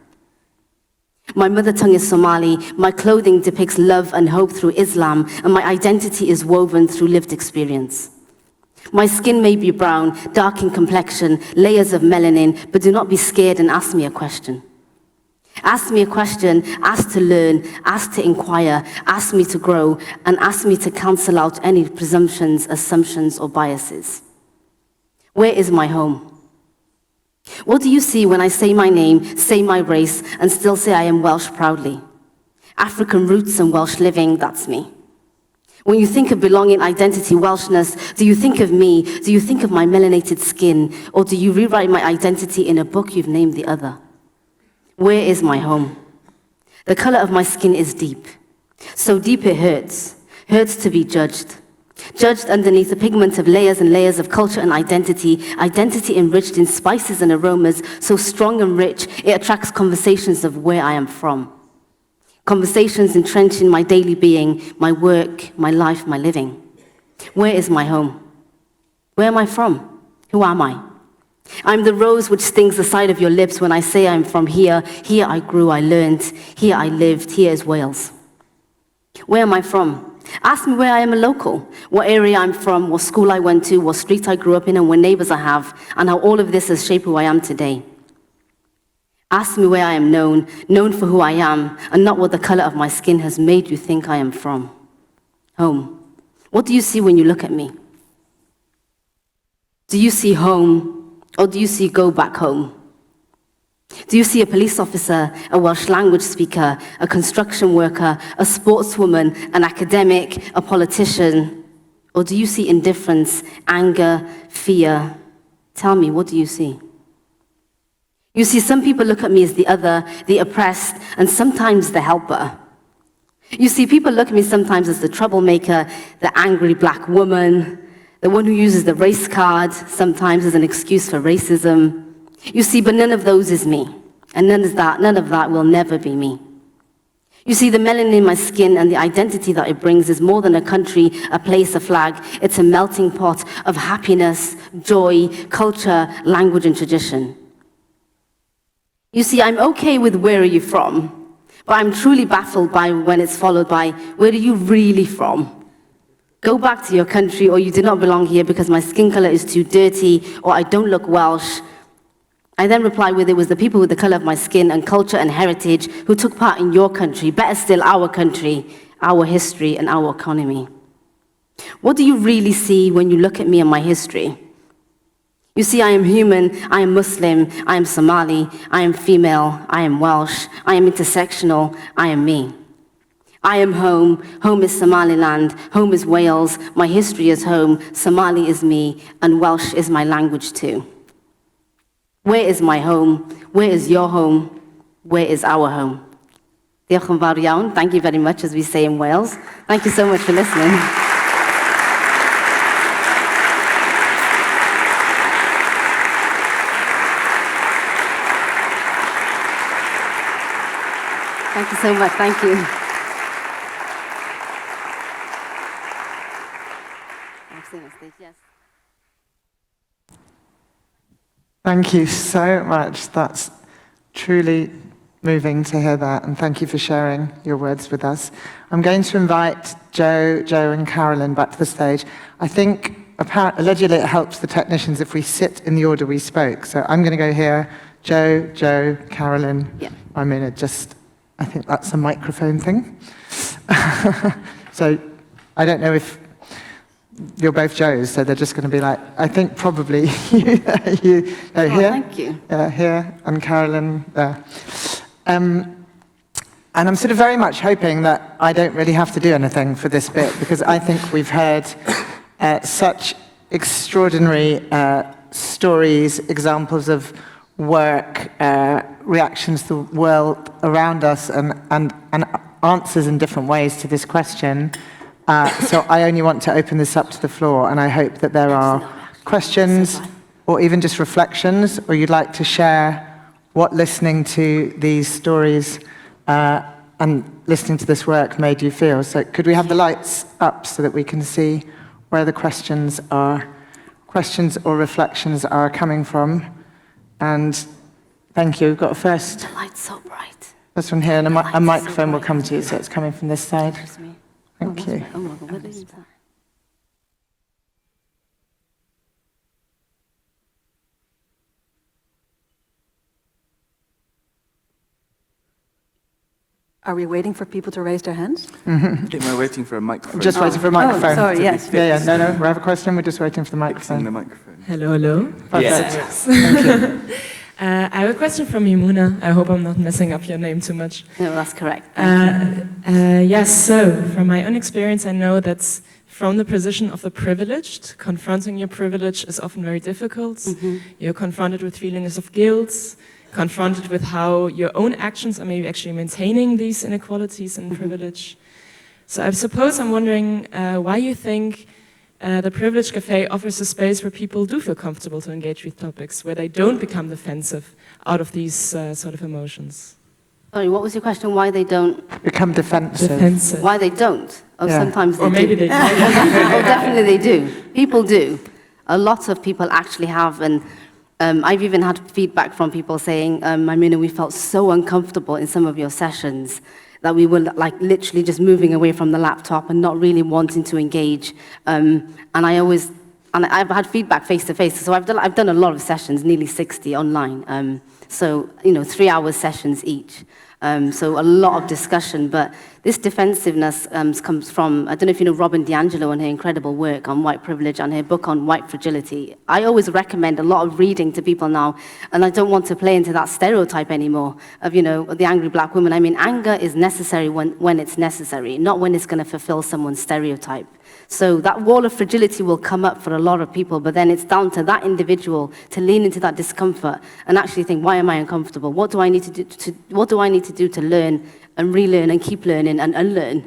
My mother tongue is Somali, my clothing depicts love and hope through Islam, and my identity is woven through lived experience. My skin may be brown, dark in complexion, layers of melanin, but do not be scared and ask me a question. Ask me a question, ask to learn, ask to inquire, ask me to grow, and ask me to cancel out any presumptions, assumptions, or biases. Where is my home? What do you see when I say my name, say my race, and still say I am Welsh proudly? African roots and Welsh living, that's me. When you think of belonging, identity, Welshness, do you think of me? Do you think of my melanated skin? Or do you rewrite my identity in a book you've named the other? Where is my home? The color of my skin is deep. So deep it hurts. Hurts to be judged. Judged underneath the pigment of layers and layers of culture and identity, identity enriched in spices and aromas, so strong and rich, it attracts conversations of where I am from. Conversations entrenched in my daily being, my work, my life, my living. Where is my home? Where am I from? Who am I? I'm the rose which stings the side of your lips when I say I'm from here. Here I grew, I learned. Here I lived. Here is Wales. Where am I from? Ask me where I am a local, what area I'm from, what school I went to, what street I grew up in, and what neighbors I have, and how all of this has shaped who I am today. Ask me where I am known for who I am, and not what the color of my skin has made you think I am from. Home. What do you see when you look at me? Do you see home, or do you see go back home? Do you see a police officer, a Welsh language speaker, a construction worker, a sportswoman, an academic, a politician? Or do you see indifference, anger, fear? Tell me, what do you see? You see, some people look at me as the other, the oppressed, and sometimes the helper. You see, people look at me sometimes as the troublemaker, the angry black woman, the one who uses the race card, sometimes as an excuse for racism. You see, but none of those is me, and none of that will never be me. You see, the melanin in my skin and the identity that it brings is more than a country, a place, a flag. It's a melting pot of happiness, joy, culture, language, and tradition. You see, I'm okay with where are you from, but I'm truly baffled by when it's followed by, where are you really from? Go back to your country, or you do not belong here because my skin color is too dirty, or I don't look Welsh. I then reply with, it was the people with the color of my skin and culture and heritage who took part in your country, better still, our country, our history, and our economy. What do you really see when you look at me and my history? You see, I am human, I am Muslim, I am Somali, I am female, I am Welsh, I am intersectional, I am me. I am home, home is Somaliland, home is Wales, my history is home, Somali is me, and Welsh is my language too. Where is my home? Where is your home? Where is our home? Diolch yn fawr iawn. Thank you very much, as we say in Wales. Thank you so much for listening. Thank you so much. Thank you. Yes. Thank you so much. That's truly moving to hear that, and thank you for sharing your words with us. I'm going to invite Joe, and Carolyn back to the stage. I think allegedly it helps the technicians if we sit in the order we spoke. So I'm going to go here, Joe, Carolyn, Yeah. Mymuna, I think that's a microphone thing. So I don't know if you're both Joes, so they're just going to be like, I think probably you here. Thank you. Here, and Carolyn there. And I'm sort of very much hoping that I don't really have to do anything for this bit, because I think we've heard such extraordinary stories, examples of work, reactions to the world around us, and answers in different ways to this question. So I only want to open this up to the floor, and I hope that there are questions or even just reflections, or you'd like to share what listening to these stories and listening to this work made you feel. So could we have the lights up so that we can see where the questions or reflections are coming from? And thank you. We've got a first. The light's so bright. This one here, and a microphone will come to you, so it's coming from this side. Thank you. Oh my God, what is that? Are we waiting for people to raise their hands? We're waiting for a microphone. Just waiting for a microphone. Oh, sorry, yes. Yeah, no, we have a question. We're just waiting for the Fixing the microphone. microphone. Hello. Perfect. Thank you. I have a question from Mymuna. I hope I'm not messing up your name too much. No, that's correct. Yes, so from my own experience, I know that from the position of the privileged, confronting your privilege is often very difficult. Mm-hmm. You're confronted with feelings of guilt, confronted with how your own actions are maybe actually maintaining these inequalities and privilege. So I suppose I'm wondering why you think the Privilege Café offers a space where people do feel comfortable to engage with topics, where they don't become defensive out of these sort of emotions. Sorry, what was your question? Why they don't? Become defensive. Defensive. Why they don't? Oh, Yeah. sometimes they Or maybe do. they Oh, definitely they do. People do. A lot of people actually have, and I've even had feedback from people saying, Mymuna, we felt so uncomfortable in some of your sessions that we were like literally just moving away from the laptop and not really wanting to engage. And I've had feedback face to face. So I've done a lot of sessions, nearly 60 online. So 3-hour sessions each. So a lot of discussion, but this defensiveness comes from, I don't know if you know Robin DiAngelo and her incredible work on white privilege and her book on white fragility. I always recommend a lot of reading to people now, and I don't want to play into that stereotype anymore of, the angry black woman. I mean, anger is necessary when it's necessary, not when it's going to fulfill someone's stereotype. So that wall of fragility will come up for a lot of people, but then it's down to that individual to lean into that discomfort and actually think, why am I uncomfortable? What do I need to do to learn and relearn and keep learning and unlearn?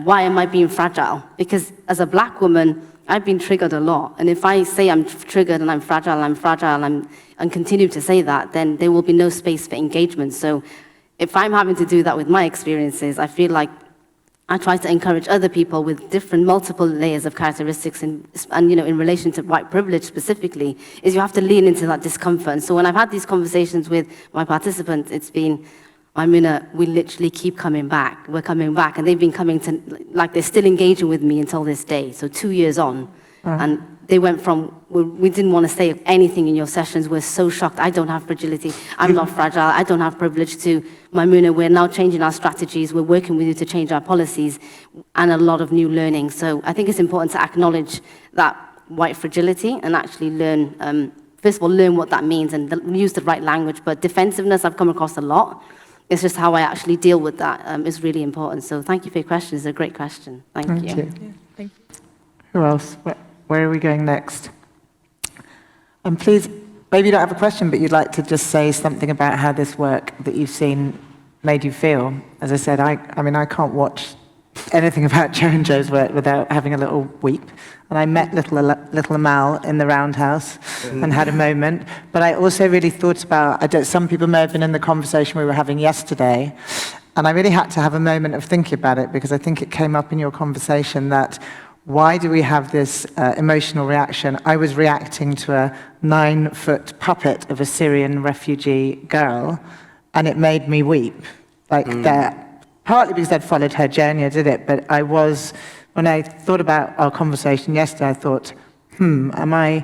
Why am I being fragile? Because as a black woman, I've been triggered a lot. And if I say I'm triggered and I'm fragile, and continue to say that, then there will be no space for engagement. So if I'm having to do that with my experiences, I feel like I try to encourage other people with different, multiple layers of characteristics, and in relation to white privilege specifically, is you have to lean into that discomfort. And so when I've had these conversations with my participants, it's been, we literally keep coming back. We're coming back, and they've been coming to, like, they're still engaging with me until this day. So 2 years on, and they went from, we didn't want to say anything in your sessions. We're so shocked. I don't have fragility. I'm not fragile. I don't have privilege. To Mymuna, we're now changing our strategies. We're working with you to change our policies, and a lot of new learning. So I think it's important to acknowledge that white fragility and actually learn, first of all, learn what that means and use the right language. But defensiveness, I've come across a lot. It's just how I actually deal with that is really important. So thank you for your question. It's a great question. Thank you. Yeah, thank you. Who else? Where are we going next? And please, maybe you don't have a question, but you'd like to just say something about how this work that you've seen made you feel. As I said, I mean, I can't watch anything about Joe and Joe's work without having a little weep. And I met little Amal in the Roundhouse and had a moment. But I also really thought about, some people may have been in the conversation we were having yesterday, and I really had to have a moment of thinking about it, because I think it came up in your conversation that why do we have this emotional reaction? I was reacting to a 9-foot puppet of a Syrian refugee girl, and it made me weep. That, partly because I'd followed her journey, I did it, but when I thought about our conversation yesterday, I thought, am I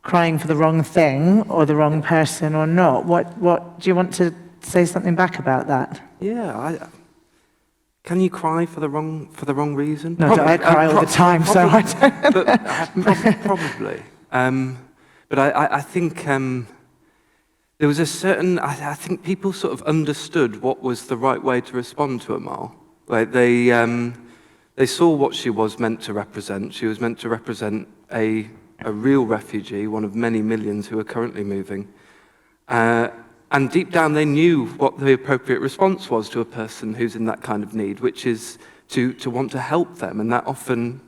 crying for the wrong thing or the wrong person or not? What do you want to say something back about that? Yeah, can you cry for the wrong reason? No, I cry all the time, so I don't. Probably. But I think there was a certain, I think people sort of understood what was the right way to respond to Amal. Like they saw what she was meant to represent. She was meant to represent a real refugee, one of many millions who are currently moving. And deep down, they knew what the appropriate response was to a person who's in that kind of need, which is to want to help them. And that often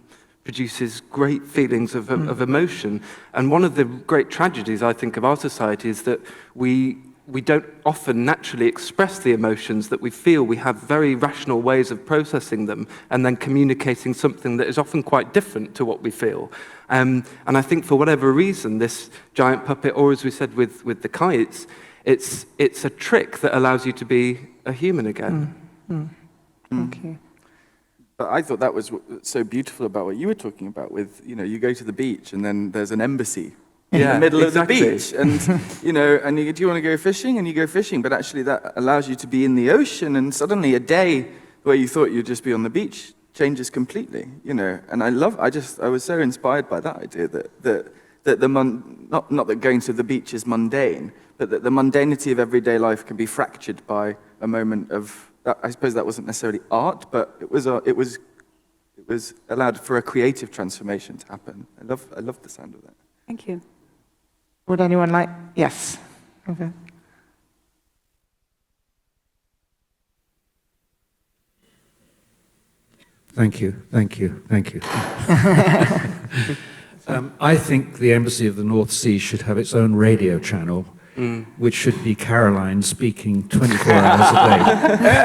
produces great feelings of emotion. And one of the great tragedies, I think, of our society is that we don't often naturally express the emotions that we feel. We have very rational ways of processing them and then communicating something that is often quite different to what we feel. And I think for whatever reason, this giant puppet, or as we said with the kites, it's a trick that allows you to be a human again. Thank you. But I thought that was so beautiful about what you were talking about with, you go to the beach and then there's an embassy in the middle of the beach. And, and do you want to go fishing? And you go fishing, but actually that allows you to be in the ocean, and suddenly a day where you thought you'd just be on the beach changes completely, And I was so inspired by that idea that not that going to the beach is mundane, but that the mundanity of everyday life can be fractured by a moment of, I suppose that wasn't necessarily art, but it was allowed for a creative transformation to happen. I love the sound of that. Thank you. Would anyone like? Yes. Okay. Thank you. I think the Embassy of the North Sea should have its own radio channel which should be Carolyn speaking 24 hours a day.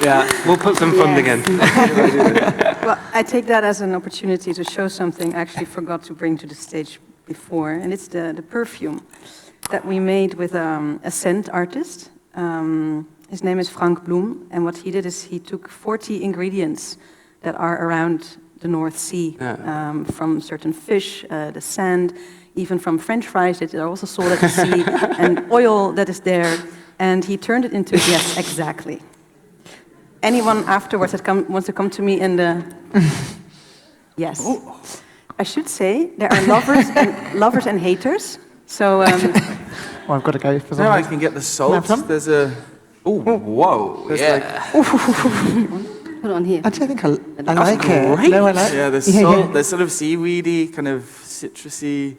Yeah, we'll put some funding in. Well, I take that as an opportunity to show something I actually forgot to bring to the stage before, and it's the perfume that we made with a scent artist. His name is Frank Bloem, and what he did is he took 40 ingredients that are around the North Sea, from certain fish, the sand, even from French fries that are also sold at the sea, and oil that is there, and he turned it into, yes, exactly. Anyone afterwards that wants to come to me in the... Yes. I should say there are lovers and haters. So... Well, I've got to go for Now I something. can get the salt. There's a... Oh, whoa, There's yeah. Put it on here. Actually, I think I like it. great. No, I like Yeah, there's salt. There's sort of seaweedy, kind of citrusy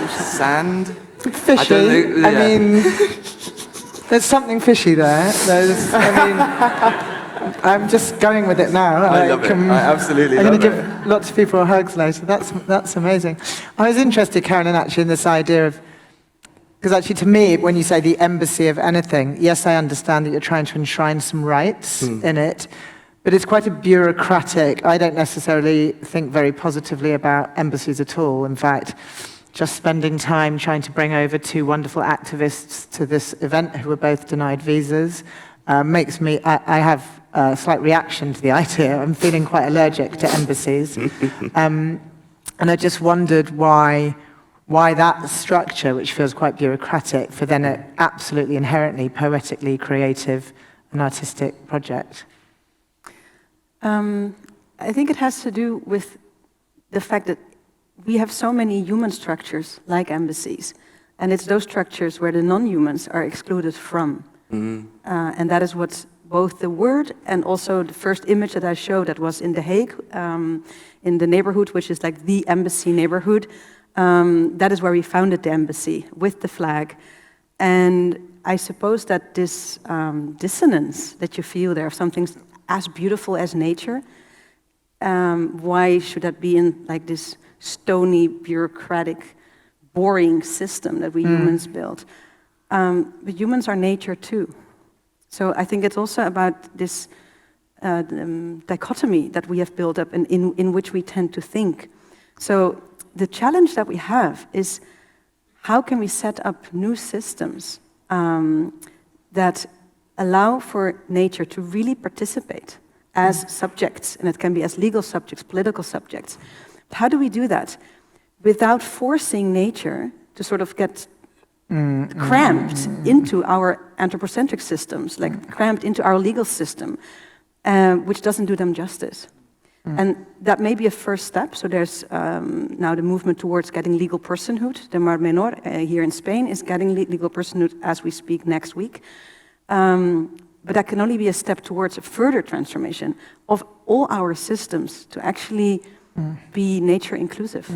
sand. Fishy. I don't know, I yeah. mean, there's something fishy there. I mean, I'm just going with it now. I love it. I absolutely I'm love going to it. give lots of people hugs later. That's amazing. I was interested, Carolyn, actually, in this idea of, because actually to me, when you say the embassy of anything, yes, I understand that you're trying to enshrine some rights in it, but it's quite a bureaucratic, I don't necessarily think very positively about embassies at all. In fact, just spending time trying to bring over two wonderful activists to this event who were both denied visas makes me, I have a slight reaction to the idea. I'm feeling quite allergic to embassies. And I just wondered why that structure, which feels quite bureaucratic, for then an absolutely inherently poetically creative and artistic project. I think it has to do with the fact that we have so many human structures like embassies, and it's those structures where the non-humans are excluded from. And that is what both the word and also the first image that I showed that was in The Hague, in the neighborhood, which is like the embassy neighborhood. That is where we founded the embassy, with the flag. And I suppose that this dissonance that you feel there, of something as beautiful as nature, why should that be in like this stony, bureaucratic, boring system that we humans built? But humans are nature too. So I think it's also about this dichotomy that we have built up and in which we tend to think. So the challenge that we have is how can we set up new systems that allow for nature to really participate as subjects, and it can be as legal subjects, political subjects. How do we do that without forcing nature to sort of get cramped into our anthropocentric systems, like cramped into our legal system, which doesn't do them justice? And that may be a first step. So there's now the movement towards getting legal personhood. The Mar Menor here in Spain is getting legal personhood as we speak next week. But that can only be a step towards a further transformation of all our systems to actually be nature inclusive.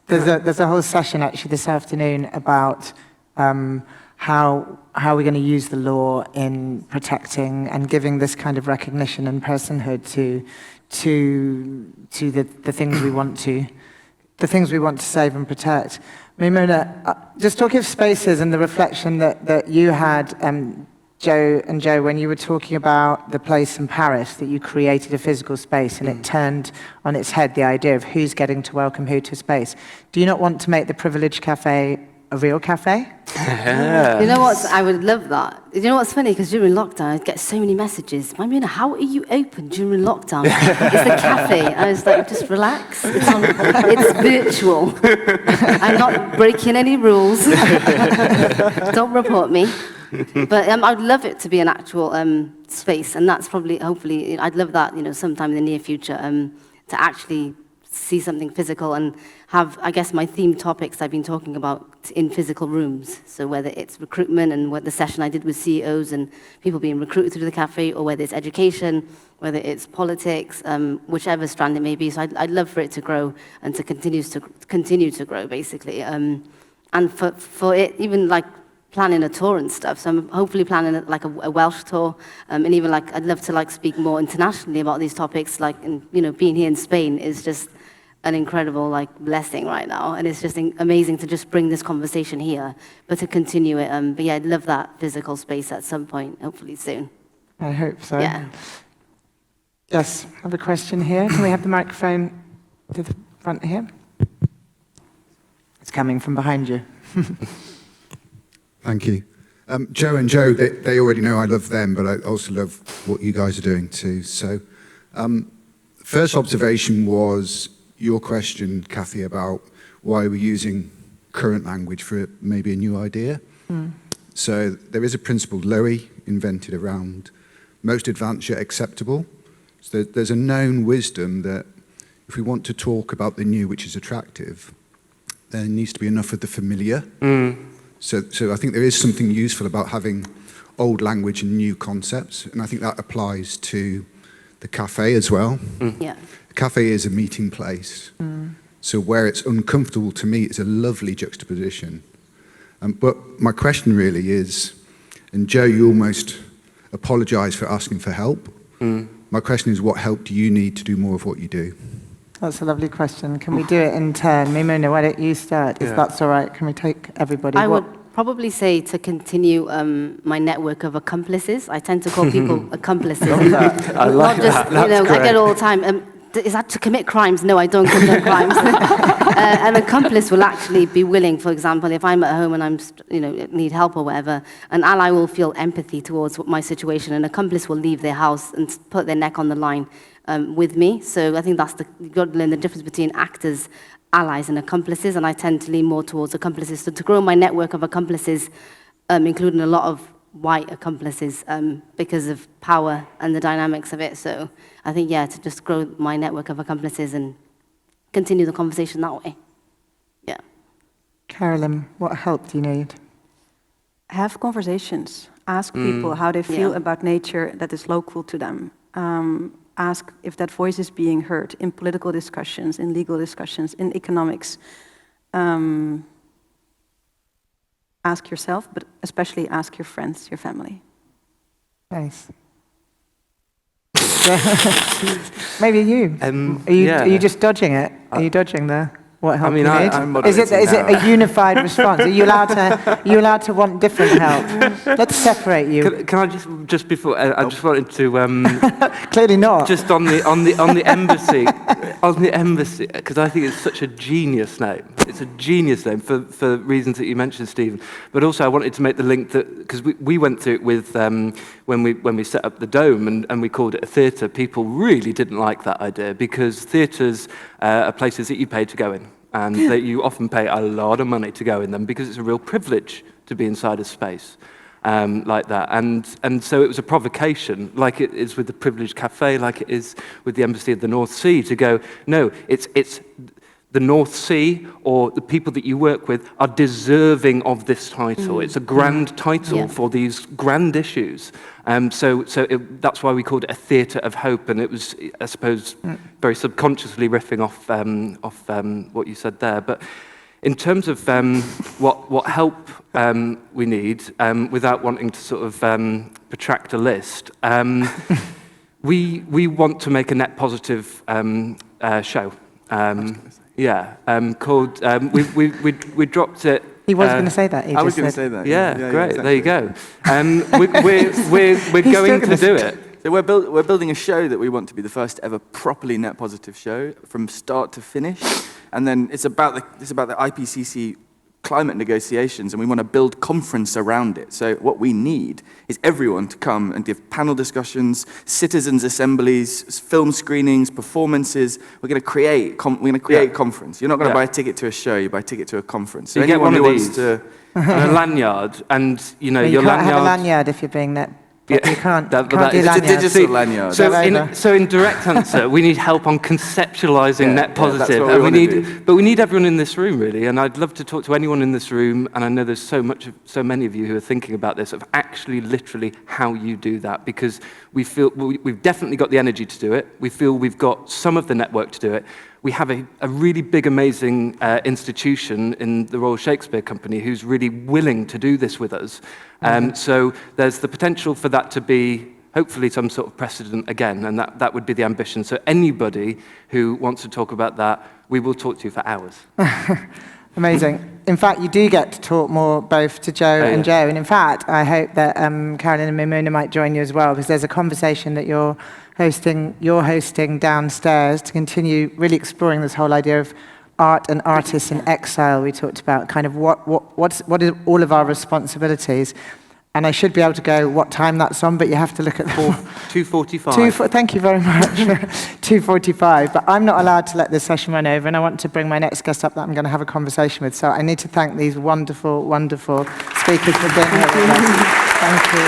There's a whole session actually this afternoon about how we're going to use the law in protecting and giving this kind of recognition and personhood to the things we want to save and protect. Mymuna, just talking of spaces and the reflection that you had, Joe, when you were talking about the place in Paris, that you created a physical space and it turned on its head the idea of who's getting to welcome who to a space. Do you not want to make the Privileged Cafe a real cafe? You know what? I would love that. You know what's funny? Because during lockdown, I get so many messages. Mymuna, how are you open during lockdown? It's the cafe. I was like, just relax. It's virtual. I'm not breaking any rules. Don't report me. But I'd love it to be an actual space, and that's probably, hopefully, I'd love that, sometime in the near future, to actually see something physical and have, I guess, my theme topics I've been talking about in physical rooms. So whether it's recruitment and what the session I did with CEOs and people being recruited through the cafe, or whether it's education, whether it's politics, whichever strand it may be. So I'd love for it to grow and to continue to grow, basically. And for it, even like planning a tour and stuff. So I'm hopefully planning like a Welsh tour, and even like I'd love to like speak more internationally about these topics. Like, being here in Spain is just an incredible blessing right now, and it's just amazing to just bring this conversation here, but to continue it. But yeah, I'd love that physical space at some point, hopefully soon. I hope so. Yeah. Yes, I have a question here. Can we have the microphone to the front here? It's coming from behind you. Thank you. Joe and Joe, they already know I love them, but I also love what you guys are doing too. So, first observation was your question, Kathy, about why we're using current language for maybe a new idea. So there is a principle Lowy invented around most advanced yet acceptable. So there's a known wisdom that if we want to talk about the new, which is attractive, there needs to be enough of the familiar. So I think there is something useful about having old language and new concepts, and I think that applies to the cafe as well. Yeah. The cafe is a meeting place, so where it's uncomfortable to meet is a lovely juxtaposition. But my question really is, and Joe, you almost apologise for asking for help. My question is, what help do you need to do more of what you do? That's a lovely question. Can we do it in turn? Mymuna, why don't you start, if that's all right? Can we take everybody? I would probably say to continue my network of accomplices. I tend to call people accomplices. I like Not just, that. I get it all the time. Is that to commit crimes? No, I don't commit crimes. An accomplice will actually be willing, for example, if I'm at home and I'm, need help or whatever, an ally will feel empathy towards my situation. An accomplice will leave their house and put their neck on the line with me. So I think you've got to learn the difference between actors, allies, and accomplices, and I tend to lean more towards accomplices. So to grow my network of accomplices, including a lot of white accomplices, because of power and the dynamics of it. So I think, to just grow my network of accomplices and continue the conversation that way. Yeah. Carolyn, what help do you need? Have conversations. Ask people how they feel about nature that is local to them. Ask if that voice is being heard in political discussions, in legal discussions, in economics. Ask yourself, but especially ask your friends, your family. Nice. Maybe you. Are you just dodging it? Are you dodging what help you need? I'm is it a unified response? Are you allowed to want different help? Let's separate you. Can I just before I just wanted to clearly not. Just on the embassy, because I think it's such a genius name. It's a genius name for reasons that you mentioned, Stephen. But also I wanted to make the link that because we went through it with when we set up the Dome and we called it a theatre. People really didn't like that idea because theatres are places that you pay to go in. And that you often pay a lot of money to go in them because it's a real privilege to be inside a space like that. And so it was a provocation, like it is with the Privileged Cafe, like it is with the Embassy of the North Sea, to go, no, it's the North Sea or the people that you work with are deserving of this title. It's a grand title for these grand issues. That's why we called it a theatre of hope, and it was, I suppose, very subconsciously riffing off what you said there. But in terms of what help we need, without wanting to sort of protract a list, we want to make a net positive show. Called we dropped it. He was going to say that. I was going to say that. Yeah, great. Exactly. There you go. We're going to do it. So we're building a show that we want to be the first ever properly net positive show from start to finish, and then it's about the IPCC climate negotiations, and we want to build conference around it. So what we need is everyone to come and give panel discussions, citizens' assemblies, film screenings, performances. We're going to create conference. You're not going to buy a ticket to a show; you buy a ticket to a conference. So you get one of these and a lanyard, and you your can't lanyard. have a lanyard if you're being net. You can't do it's a digital lanyard. So in direct answer, we need help on conceptualizing net positive, that's what but we need everyone in this room really. And I'd love to talk to anyone in this room. And I know there's so many of you who are thinking about this of actually, literally, how you do that, because we feel we've definitely got the energy to do it. We feel we've got some of the network to do it. We have a really big, amazing institution in the Royal Shakespeare Company who's really willing to do this with us. So there's the potential for that to be hopefully some sort of precedent again, and that would be the ambition. So anybody who wants to talk about that, we will talk to you for hours. Amazing. In fact, you do get to talk more both to Joe and Joe. And in fact, I hope that Carolyn and Mymuna might join you as well, because there's a conversation that you're hosting downstairs to continue really exploring this whole idea of art and artists in exile. We talked about kind of what is all of our responsibilities. And I should be able to go what time that's on, but you have to look at 2:45. Thank you very much. 2:45. But I'm not allowed to let this session run over, and I want to bring my next guest up that I'm going to have a conversation with. So I need to thank these wonderful, wonderful speakers for being here with us. Thank you.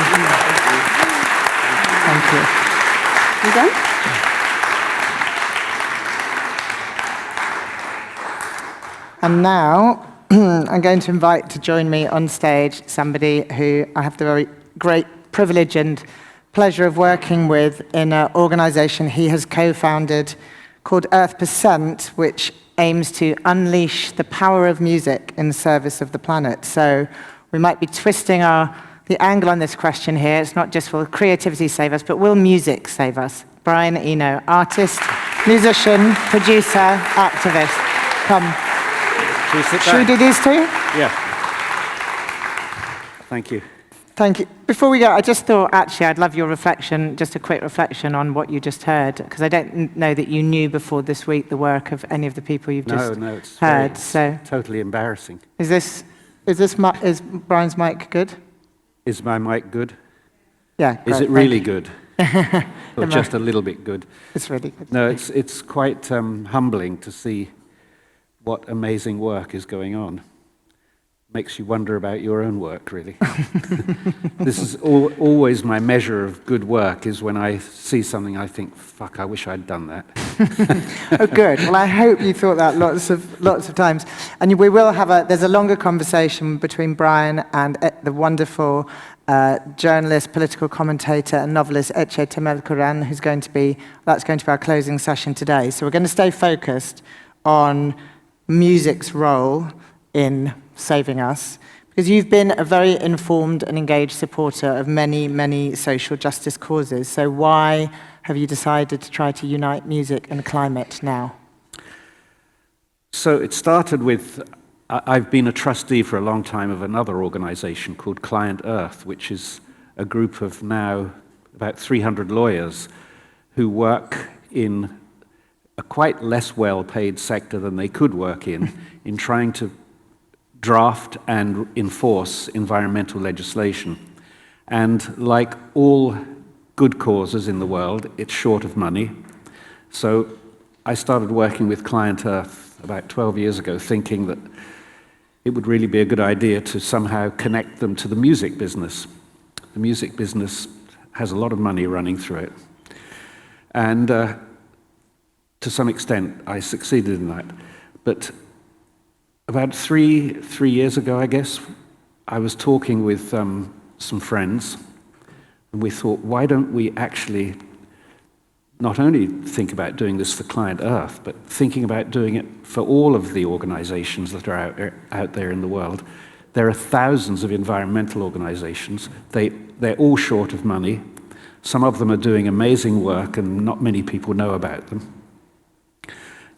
Thank you. You done? And now, I'm going to invite to join me on stage somebody who I have the very great privilege and pleasure of working with in an organization he has co-founded called EarthPercent, which aims to unleash the power of music in service of the planet. So we might be twisting the angle on this question here. It's not just will creativity save us, but will music save us? Brian Eno, artist, musician, producer, activist. Come. Should we do these two? Yeah. Thank you. Thank you. Before we go, I just thought, actually, I'd love your reflection, just a quick reflection on what you just heard, because I don't know that you knew before this week the work of any of the people you've just heard. So totally embarrassing. Is Brian's mic good? Is my mic good? Yeah. Is it really good? Or just a little bit good? It's really good. No, it's quite humbling to see what amazing work is going on. Makes you wonder about your own work, really. This is always my measure of good work, is when I see something I think, fuck, I wish I'd done that. Oh, good. Well, I hope you thought that lots of times. And we will have there's a longer conversation between Brian and the wonderful journalist, political commentator, and novelist Etche Temelkuran, that's going to be our closing session today. So we're going to stay focused on music's role in saving us, because you've been a very informed and engaged supporter of many, many social justice causes. So why have you decided to try to unite music and climate now? So it started with, I've been a trustee for a long time of another organization called Client Earth, which is a group of now about 300 lawyers who work in a quite less well-paid sector than they could work in trying to draft and enforce environmental legislation. And like all good causes in the world, it's short of money. So I started working with Client Earth about 12 years ago, thinking that it would really be a good idea to somehow connect them to the music business. The music business has a lot of money running through it. And to some extent, I succeeded in that. But about three years ago, I guess, I was talking with some friends, and we thought, why don't we actually not only think about doing this for Client Earth, but thinking about doing it for all of the organizations that are out there in the world. There are thousands of environmental organizations. They're all short of money. Some of them are doing amazing work, and not many people know about them.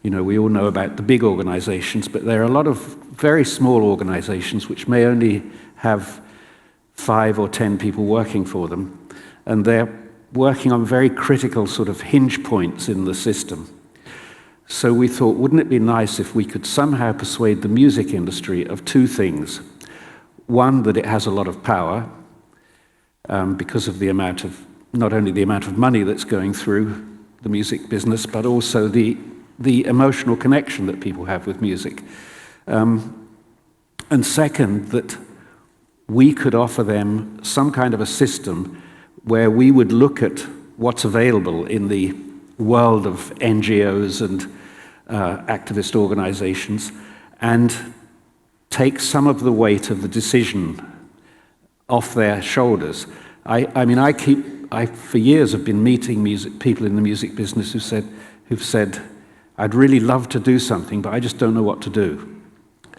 You know, we all know about the big organizations, but there are a lot of very small organizations which may only have 5 or 10 people working for them, and they're working on very critical sort of hinge points in the system. So we thought, wouldn't it be nice if we could somehow persuade the music industry of two things? One, that it has a lot of power, because of the amount of, not only the amount of money that's going through the music business, but also the emotional connection that people have with music. And second, that we could offer them some kind of a system where we would look at what's available in the world of NGOs and activist organizations and take some of the weight of the decision off their shoulders. I mean, I for years have been meeting people in the music business who've said, I'd really love to do something, but I just don't know what to do.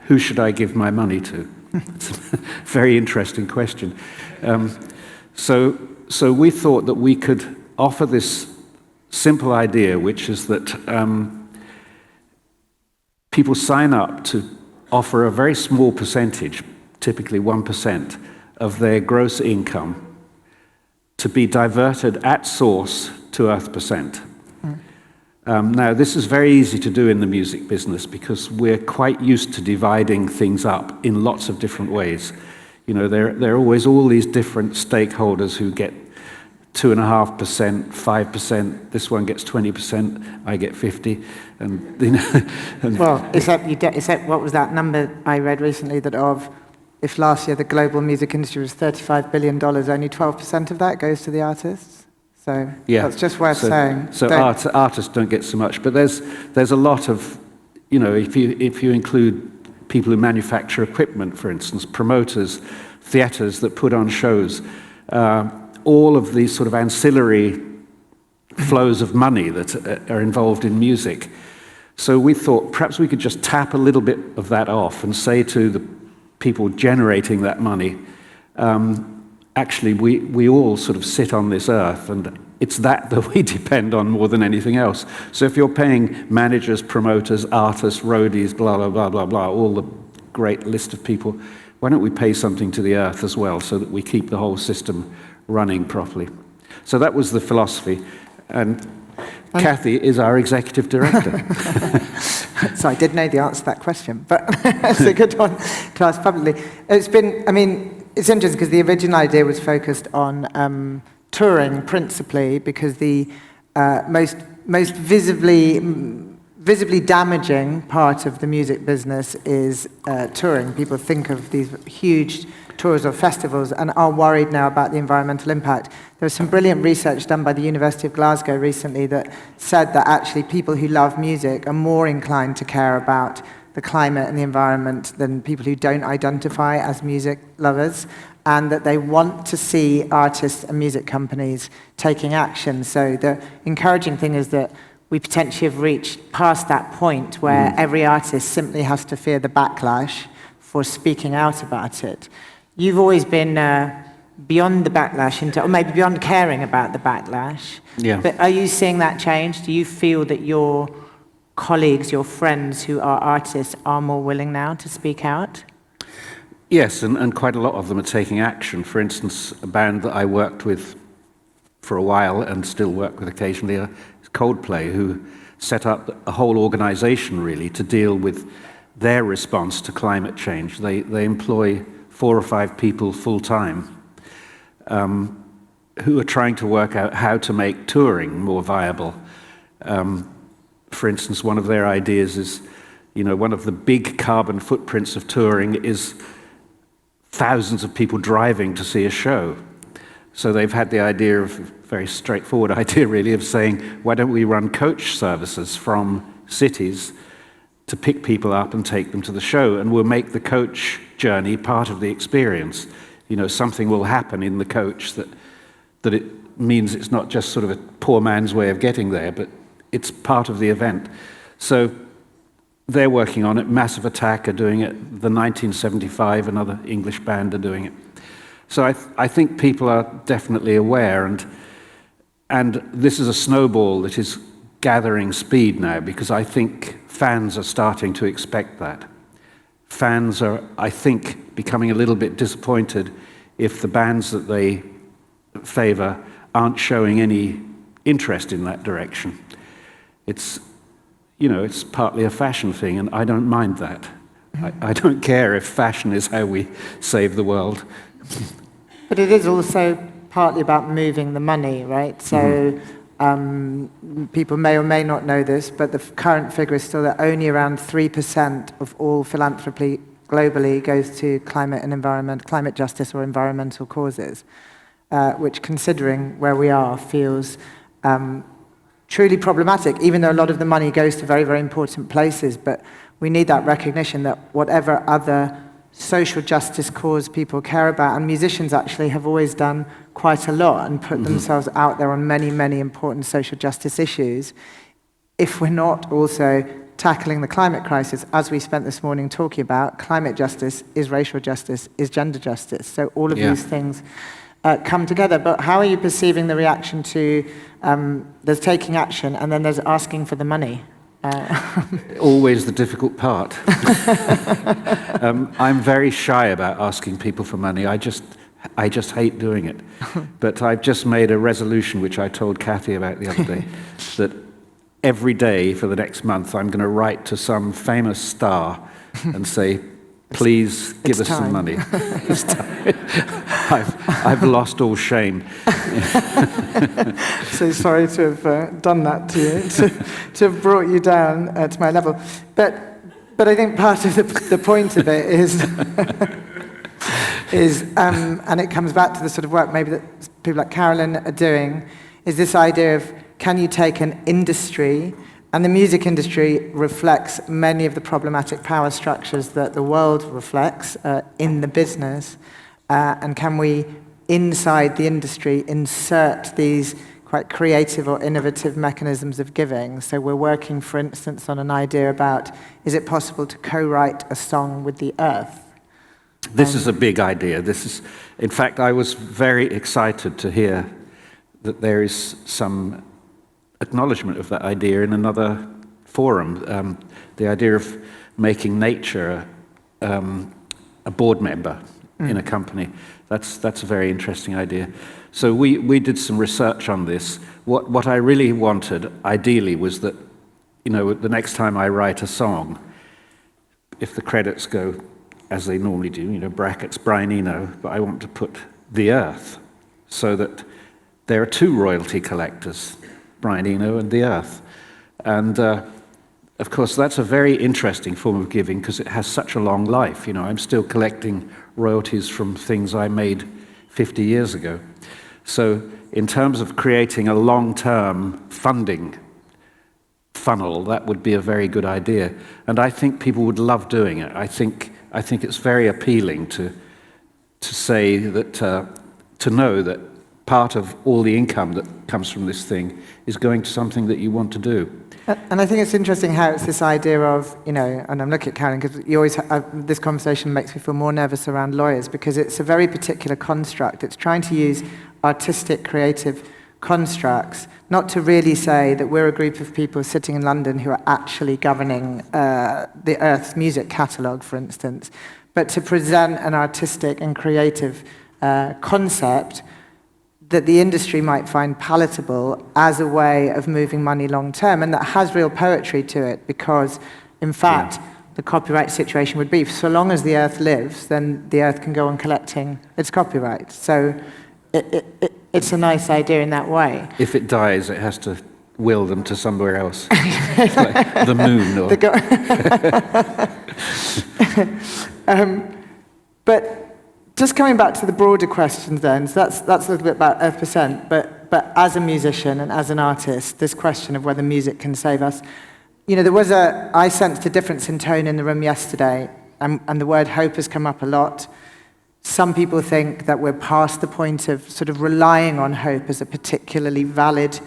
Who should I give my money to? It's a very interesting question. So So we thought that we could offer this simple idea, which is that people sign up to offer a very small percentage, typically 1%, of their gross income to be diverted at source to EarthPercent. Now, this is very easy to do in the music business because we're quite used to dividing things up in lots of different ways. You know, there are always all these different stakeholders who get 2.5%, 5%. This one gets 20%. I get 50%, and you know. Well, except what was that number I read recently that if last year the global music industry was $35 billion, only 12% of that goes to the artists. So yeah, that's just worth saying. So artists don't get so much, but there's a lot of, you know, if you include people who manufacture equipment, for instance, promoters, theatres that put on shows, all of these sort of ancillary flows of money that are involved in music. So we thought perhaps we could just tap a little bit of that off and say to the people generating that money, actually, we all sort of sit on this earth, and it's that we depend on more than anything else. So if you're paying managers, promoters, artists, roadies, blah, blah, blah, blah, blah, all the great list of people, why don't we pay something to the earth as well so that we keep the whole system running properly? So that was the philosophy. And Kathy is our executive director. So I did know the answer to that question, but it's a good one to ask publicly. It's interesting because the original idea was focused on touring principally, because the most visibly damaging part of the music business is touring. People think of these huge tours or festivals and are worried now about the environmental impact. There was some brilliant research done by the University of Glasgow recently that said that actually people who love music are more inclined to care about the climate and the environment than people who don't identify as music lovers, and that they want to see artists and music companies taking action. So the encouraging thing is that we potentially have reached past that point where every artist simply has to fear the backlash for speaking out about it. You've always been beyond the backlash, or maybe beyond caring about the backlash. Yeah. But are you seeing that change? Do you feel that your colleagues, your friends who are artists are more willing now to speak out? Yes, and quite a lot of them are taking action. For instance, a band that I worked with for a while and still work with occasionally is Coldplay, who set up a whole organization really to deal with their response to climate change. They employ 4 or 5 people full-time who are trying to work out how to make touring more viable. For instance, one of their ideas is, you know, one of the big carbon footprints of touring is thousands of people driving to see a show. So they've had the idea of, very straightforward idea really, of saying, why don't we run coach services from cities to pick people up and take them to the show, and we'll make the coach journey part of the experience. You know, something will happen in the coach that it means it's not just sort of a poor man's way of getting there, but it's part of the event. So they're working on it. Massive Attack are doing it. The 1975, another English band, are doing it. So I think people are definitely aware, and this is a snowball that is gathering speed now, because I think fans are starting to expect that. Fans are, I think, becoming a little bit disappointed if the bands that they favor aren't showing any interest in that direction. It's, you know, it's partly a fashion thing, and I don't mind that. I don't care if fashion is how we save the world. But it is also partly about moving the money, right? So people may or may not know this, but the current figure is still that only around 3% of all philanthropy globally goes to climate justice or environmental causes, which, considering where we are, feels truly problematic, even though a lot of the money goes to very, very important places. But we need that recognition that whatever other social justice cause people care about, and musicians actually have always done quite a lot and put themselves out there on many, many important social justice issues. If we're not also tackling the climate crisis, as we spent this morning talking about, climate justice is racial justice, is gender justice. So all of these things come together. But how are you perceiving the reaction to there's taking action and then there's asking for the money? Always the difficult part. I'm very shy about asking people for money. I just hate doing it. But I've just made a resolution, which I told Kathy about the other day, that every day for the next month I'm going to write to some famous star and say, please give us some money. It's time. I've lost all shame. So sorry to have done that to you, to have brought you down to my level. But I think part of the point of it is, and it comes back to the sort of work maybe that people like Carolyn are doing, is this idea of can you take an industry, and the music industry reflects many of the problematic power structures that the world reflects in the business, and can we, inside the industry, insert these quite creative or innovative mechanisms of giving? So we're working, for instance, on an idea about, is it possible to co-write a song with the earth? This is a big idea. In fact, I was very excited to hear that there is some acknowledgement of that idea in another forum. The idea of making nature a board member in a company. That's a very interesting idea. So we did some research on this. What I really wanted, ideally, was that, the next time I write a song, if the credits go as they normally do, brackets Brian Eno, but I want to put the earth, so that there are two royalty collectors, Brian Eno and the earth. And of course, that's a very interesting form of giving because it has such a long life. I'm still collecting royalties from things I made 50 years ago. So in terms of creating a long-term funding funnel, that would be a very good idea. And I think people would love doing it. I think it's very appealing to say that, to know that part of all the income that comes from this thing is going to something that you want to do. And I think it's interesting how it's this idea of, and I'm looking at Karen because you always this conversation makes me feel more nervous around lawyers because it's a very particular construct. It's trying to use artistic, creative constructs, not to really say that we're a group of people sitting in London who are actually governing the Earth's music catalogue, for instance, but to present an artistic and creative concept that the industry might find palatable as a way of moving money long term, and that has real poetry to it, because, in fact, the copyright situation would be, so long as the Earth lives, then the Earth can go on collecting its copyright. So it's a nice idea in that way. If it dies, it has to will them to somewhere else, like the moon. Or but just coming back to the broader questions then, so that's a little bit about EarthPercent, but as a musician and as an artist, this question of whether music can save us, I sensed a difference in tone in the room yesterday, and the word hope has come up a lot. Some people think that we're past the point of sort of relying on hope as a particularly valid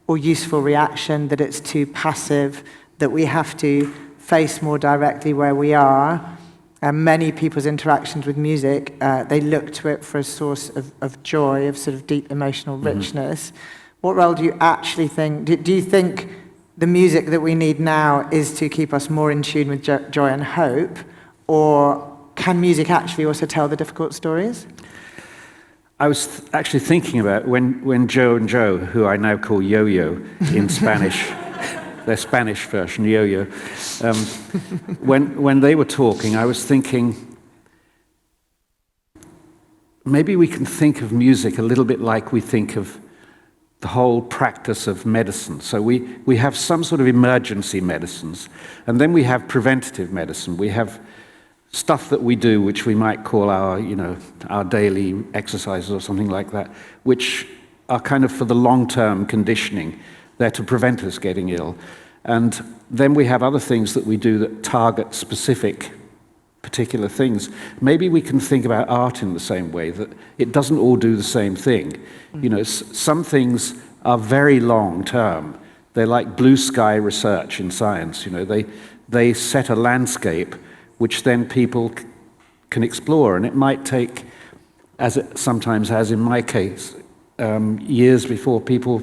or useful reaction, that it's too passive, that we have to face more directly where we are. Many people's interactions with music, they look to it for a source of joy, of sort of deep emotional richness. What role do you actually think, do you think the music that we need now is to keep us more in tune with joy and hope, or can music actually also tell the difficult stories? I was actually thinking about when Joe and Joe, who I now call Yo-Yo in Spanish, their Spanish version, Yo-Yo. When they were talking, I was thinking, maybe we can think of music a little bit like we think of the whole practice of medicine. So we have some sort of emergency medicines, and then we have preventative medicine. We have stuff that we do, which we might call our daily exercises or something like that, which are kind of for the long-term conditioning. They're to prevent us getting ill. And then we have other things that we do that target particular things. Maybe we can think about art in the same way, that it doesn't all do the same thing. Some things are very long-term. They're like blue sky research in science. They set a landscape which then people can explore, and it might take as it sometimes has in my case, years before people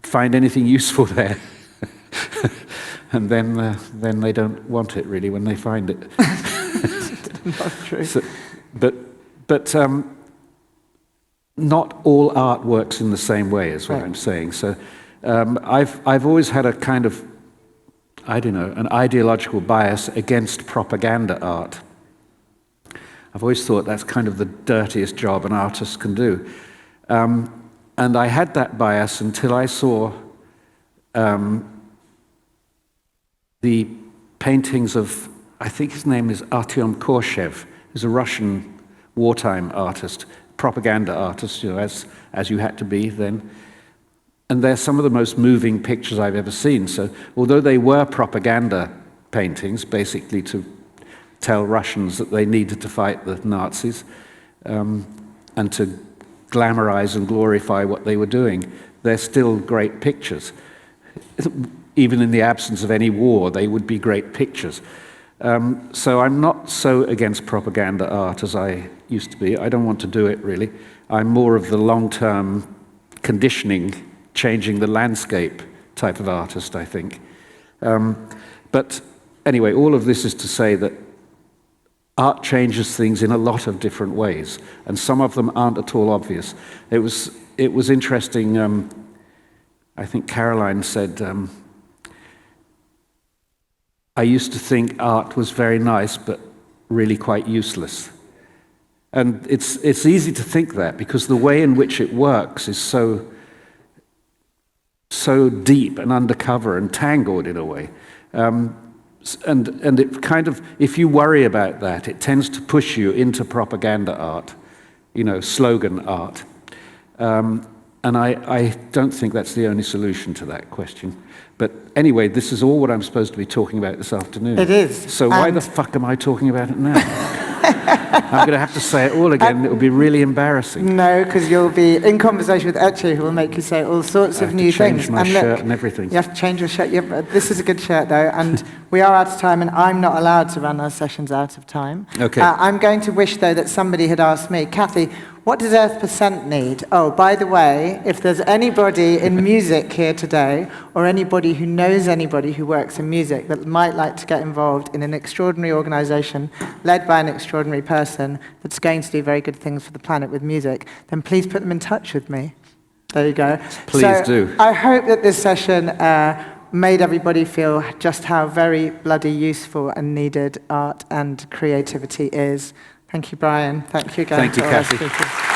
find anything useful there. And then they don't want it really when they find it. Not true. So, but not all art works in the same way, is what I'm saying. So I've always had a kind of, I don't know, an ideological bias against propaganda art. I've always thought that's kind of the dirtiest job an artist can do. And I had that bias until I saw the paintings of, I think his name is Artyom Korshev, who's a Russian wartime artist, propaganda artist, you know, as you had to be then. And they're some of the most moving pictures I've ever seen. So although they were propaganda paintings, basically to tell Russians that they needed to fight the Nazis, and to glamorize and glorify what they were doing, they're still great pictures. Even in the absence of any war, they would be great pictures. So I'm not so against propaganda art as I used to be. I don't want to do it, really. I'm more of the long-term conditioning, changing the landscape type of artist, I think. But anyway, all of this is to say that art changes things in a lot of different ways, and some of them aren't at all obvious. It was interesting, I think Carolyn said, I used to think art was very nice, but really quite useless. And it's easy to think that, because the way in which it works is so deep and undercover and tangled in a way. And it kind of, if you worry about that, it tends to push you into propaganda art, you know, slogan art. And I don't think that's the only sgoing to that question. But anyway, this is all what I'm supposed to be talking about this afternoon. It is. So why the fuck am I talking about it now? I'm going to have to say it all again. It will be really embarrassing. No, because you'll be in conversation with Etche, who will make you say all sorts of new things. Change my shirt and everything. You have to change your shirt. Yeah, this is a good shirt, though, and we are out of time, and I'm not allowed to run our sessions out of time. Okay. I'm going to wish, though, that somebody had asked me, Kathy, what does EarthPercent need? Oh, by the way, if there's anybody in music here today, or anybody who knows anybody who works in music that might like to get involved in an extraordinary organization led by an extraordinary person that's going to do very good things for the planet with music, then please put them in touch with me. There you go. Please do. I hope that this session made everybody feel just how very bloody useful and needed art and creativity is. Thank you, Brian. Thank you again. Thank you, for all our Kathy. speakers.